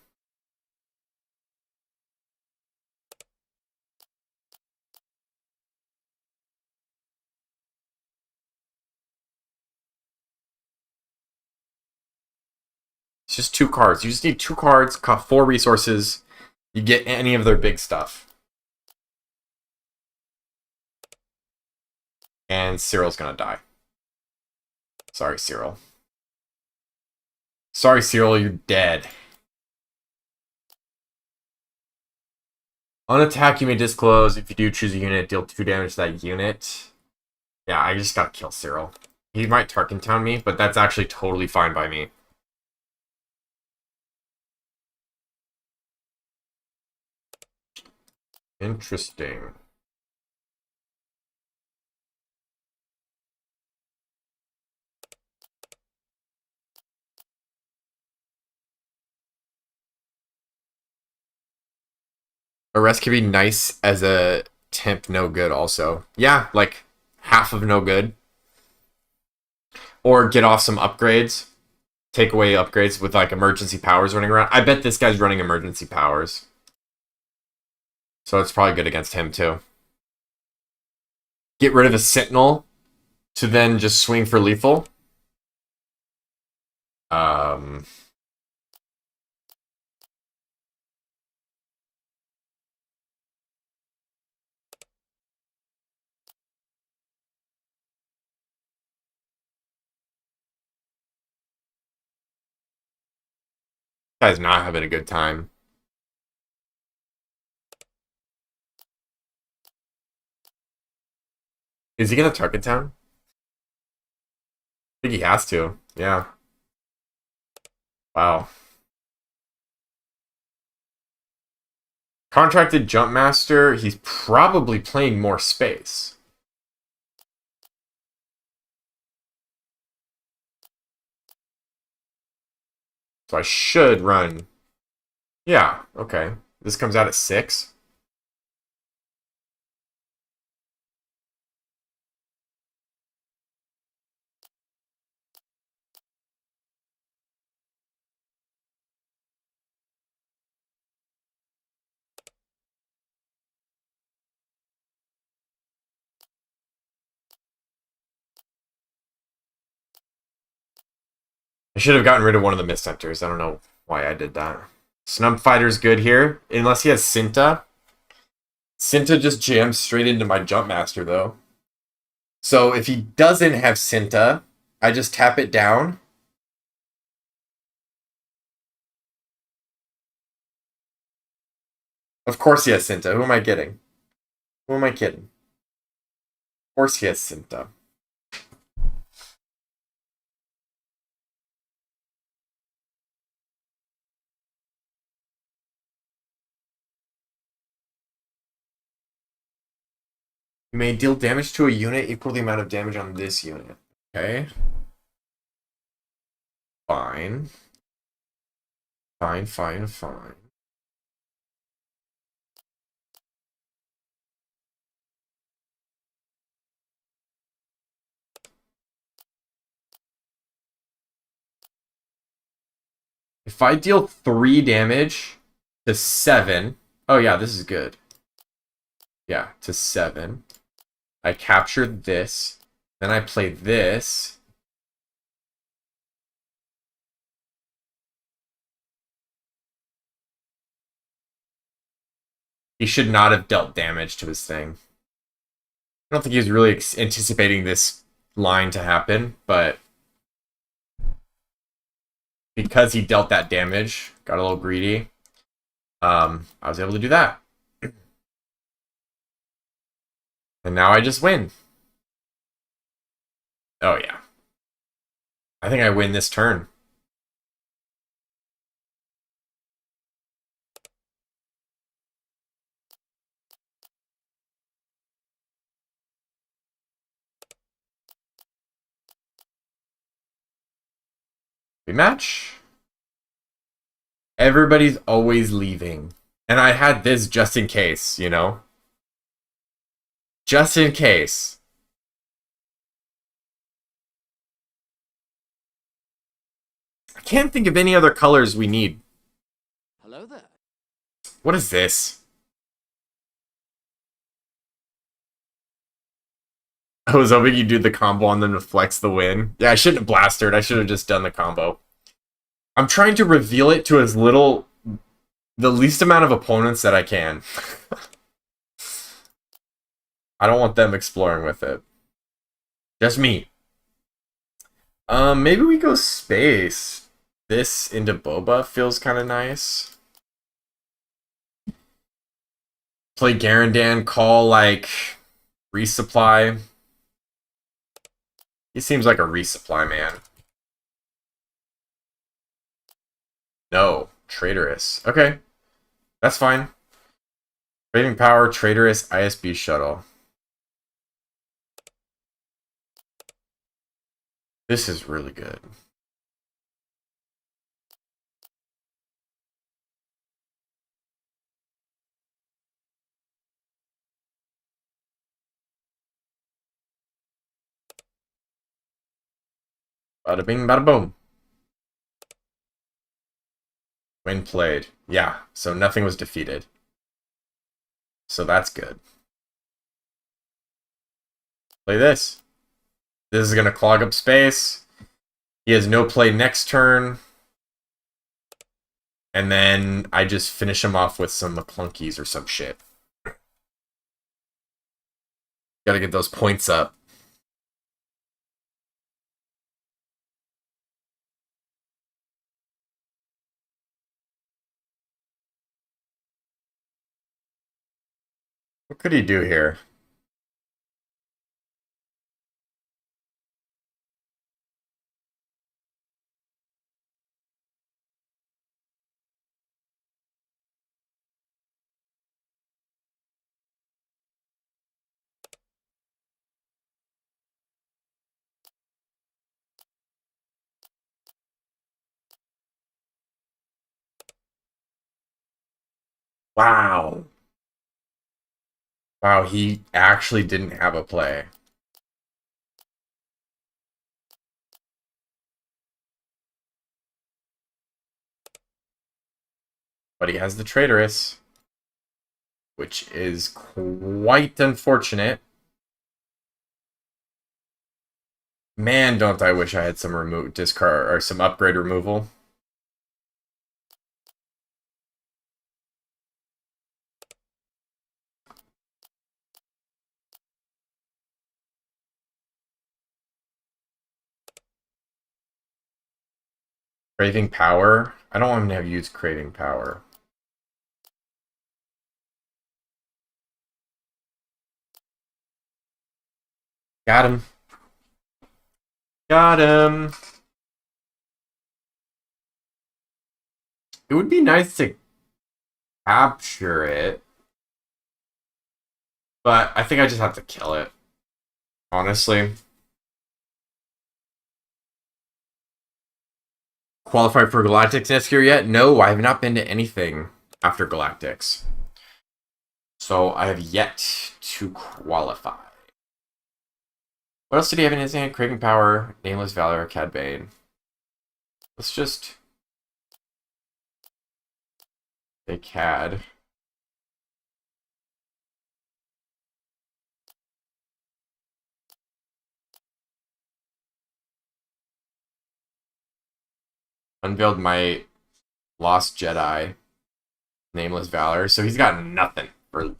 It's just 2 cards. You just need 2 cards, 4 resources. You get any of their big stuff. And Cyril's gonna die. Sorry, Cyril. Sorry, Cyril, you're dead. On attack, you may disclose. If you do choose a unit, deal 2 damage to that unit. Yeah, I just gotta kill Cyril. He might Tarkin Town me, but that's actually totally fine by me. Interesting. Arrest can be nice as a temp no good also. Yeah, like half of no good. Or get off some upgrades. Take away upgrades with like emergency powers running around. I bet this guy's running emergency powers. So it's probably good against him too. Get rid of a sentinel to then just swing for lethal. Guy's not having a good time. Is he gonna Target Town? I think he has to. Yeah. Wow. Contracted Jump Master, he's probably playing more space. So I should run. Yeah, okay. This comes out at 6. I should have gotten rid of one of the Mist Centers. I don't know why I did that. Snub Fighter's good here, unless he has Cinta. Cinta just jams straight into my Jump Master, though. So if he doesn't have Cinta, I just tap it down. Of course he has Cinta. Who am I kidding? Who am I kidding? Of course he has Cinta. You may deal damage to a unit equal to the amount of damage on this unit. Okay. Fine. Fine, fine, fine. If I deal 3 damage to 7... Oh yeah, this is good. Yeah, to 7. I capture this. Then I play this. He should not have dealt damage to his thing. I don't think he was really anticipating this line to happen, but because he dealt that damage, got a little greedy, I was able to do that. And now I just win. Oh yeah. I think I win this turn. Rematch? Everybody's always leaving. And I had this just in case, you know? Just in case. I can't think of any other colors we need. Hello there. What is this? I was hoping you'd do the combo on them to flex the win. Yeah, I shouldn't have blastered. I should have just done the combo. I'm trying to reveal it to the least amount of opponents that I can. I don't want them exploring with it. Just me. Maybe we go space. This into Boba feels kind of nice. Play Garandan, call like resupply. He seems like a resupply man. No, traitorous. Okay, that's fine. Craving power, traitorous, ISB shuttle. This is really good. Bada bing, bada boom. When played. Yeah, so nothing was defeated. So that's good. Play this. This is going to clog up space. He has no play next turn. And then I just finish him off with some McClunkies or some shit. Gotta get those points up. What could he do here? Wow. Wow, he actually didn't have a play. But he has the traitorous, which is quite unfortunate. Man, don't I wish I had some discard or some upgrade removal. Craving power. I don't want him to have used craving power. Got him. Got him. It would be nice to capture it, but I think I just have to kill it. Honestly. Qualified for Galactics next year yet? No, I have not been to anything after Galactics. So I have yet to qualify. What else did he have in his hand? Craving Power, Nameless Valor, Cad Bane. Let's just say Cad. Unveiled Might, Lost Jedi, Nameless Valor. So he's got nothing for.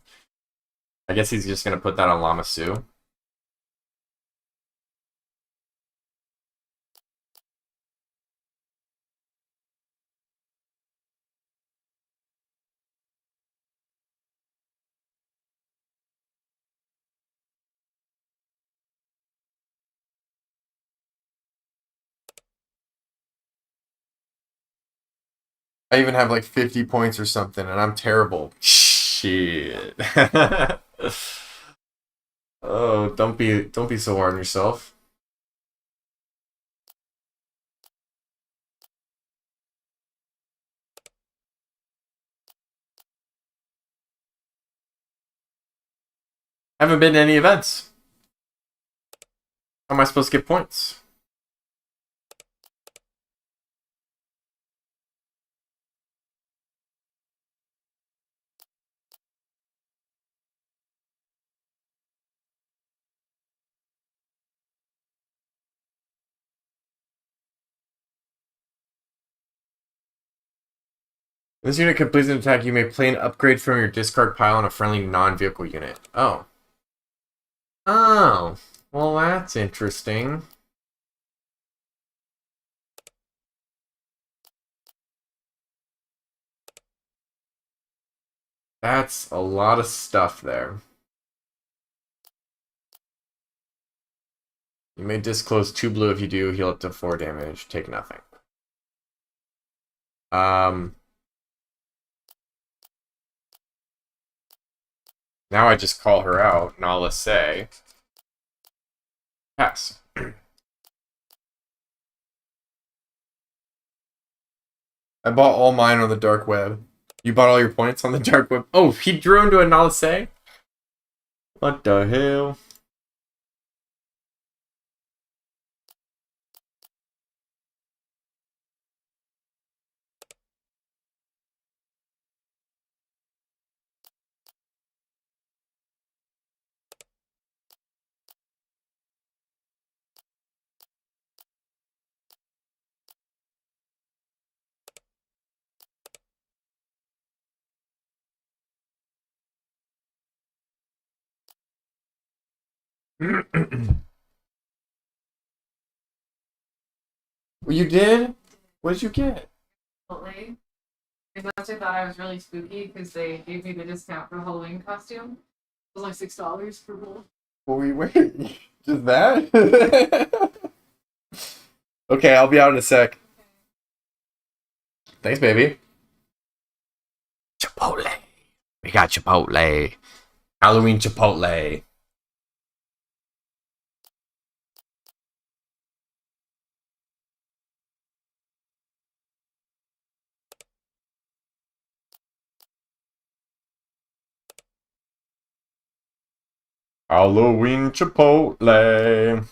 I guess he's just gonna put that on Lama Su. I even have like 50 points or something, and I'm terrible. Shit. Oh, don't be so hard on yourself. Haven't been to any events. How am I supposed to get points? When this unit completes an attack, you may play an upgrade from your discard pile on a friendly non-vehicle unit. Oh. Oh. Well, that's interesting. That's a lot of stuff there. You may disclose 2 blue. If you do, heal up to 4 damage. Take nothing. Now I just call her out. Now let's say pass. I bought all mine on the dark web. You bought all your points on the dark web? Oh, he drew into a Nalase? What the hell? Well, you did? What did you get? Chipotle. Because I thought I was really spooky because they gave me the discount for the Halloween costume. It was like $6 for both. Wait. Just that? Okay, I'll be out in a sec. Thanks, baby. Chipotle. We got Chipotle. Halloween Chipotle. Halloween Chipotle.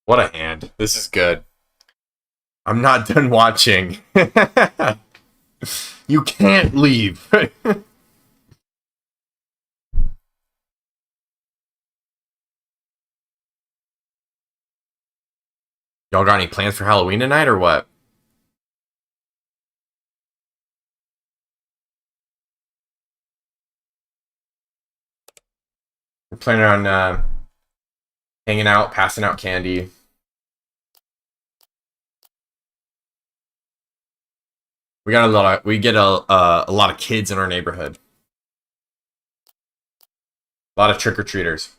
What a hand. This is good. I'm not done watching. You can't leave. Y'all got any plans for Halloween tonight or what? We're planning on hanging out, passing out candy. We got we get a lot of kids in our neighborhood. A lot of trick-or-treaters.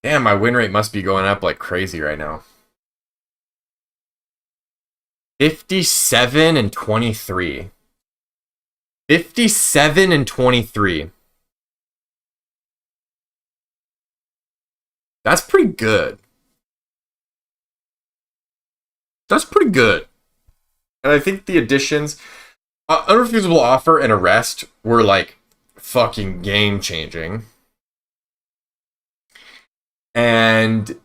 Damn, my win rate must be going up like crazy right now. 57 and 23. 57 and 23. That's pretty good. That's pretty good. And I think the additions, unrefusable offer and arrest were like fucking game changing. And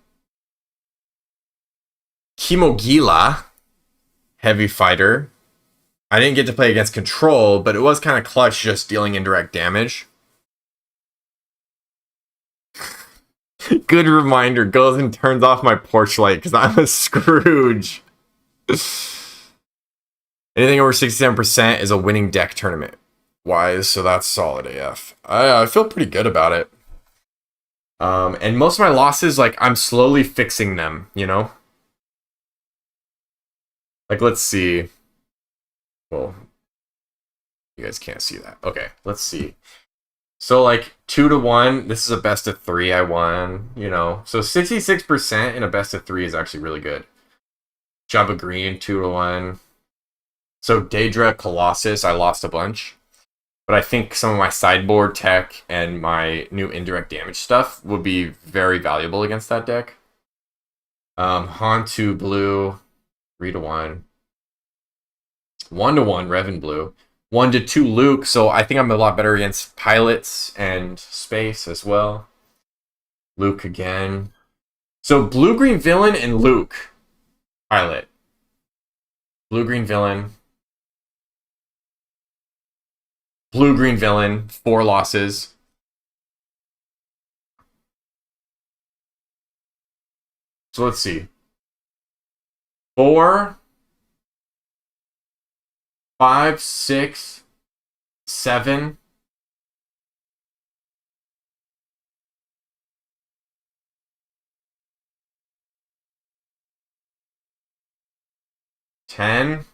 Kimogila, heavy fighter. I didn't get to play against control, but it was kind of clutch just dealing indirect damage. Good reminder, goes and turns off my porch light because I'm a Scrooge. Anything over 67% is a winning deck tournament wise, so that's solid AF. I feel pretty good about it. And most of my losses, like, I'm slowly fixing them, you know? Like, let's see. Well, you guys can't see that. Okay, let's see. So, like, 2-1, this is a best of 3 I won, you know? So, 66% in a best of 3 is actually really good. Jabba Green, 2-1. So, Daedra, Colossus, I lost a bunch. But I think some of my sideboard tech and my new indirect damage stuff would be very valuable against that deck. Hantu Blue, 3-1. 1-1, Revan Blue. 1 to 2 Luke, so I think I'm a lot better against pilots and space as well. Luke again. So blue green villain and Luke pilot. Blue green villain. Blue green villain, 4 losses. So let's see. 4, 5, 6, 7. $10,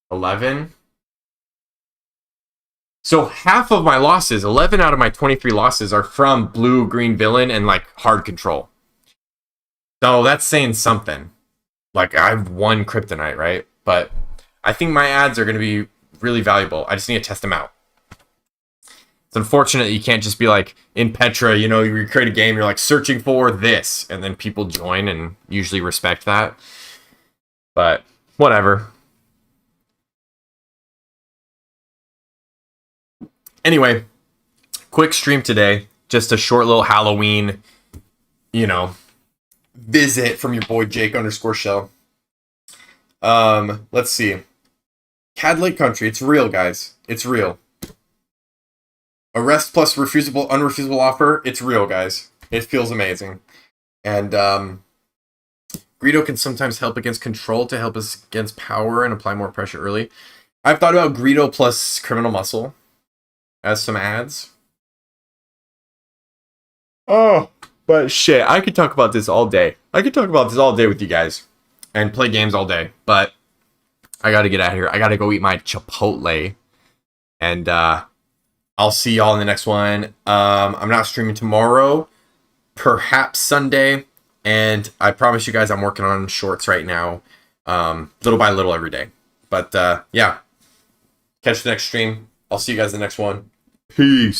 11. So half of my losses, 11 out of my 23 losses, are from blue, green villain and like hard control. So that's saying something. Like I've won Kryptonite, right? But I think my ads are going to be really valuable. I just need to test them out. It's unfortunate you can't just be like in Petra, you know, you create a game, you're like searching for this, and then people join and usually respect that. But whatever. Anyway, quick stream today. Just a short little Halloween, you know, visit from your boy Jake_Shell. Let's see. Cad Lake Country. It's real, guys. It's real. Arrest plus unrefusable offer. It's real, guys. It feels amazing. And Greedo can sometimes help against control to help us against power and apply more pressure early. I've thought about Greedo plus criminal muscle as some ads. Oh, but shit, I could talk about this all day. I could talk about this all day with you guys and play games all day. But I got to get out of here. I got to go eat my Chipotle. And I'll see y'all in the next one. I'm not streaming tomorrow. Perhaps Sunday. And I promise you guys I'm working on shorts right now. Little by little every day. But yeah. Catch the next stream. I'll see you guys in the next one. Peace.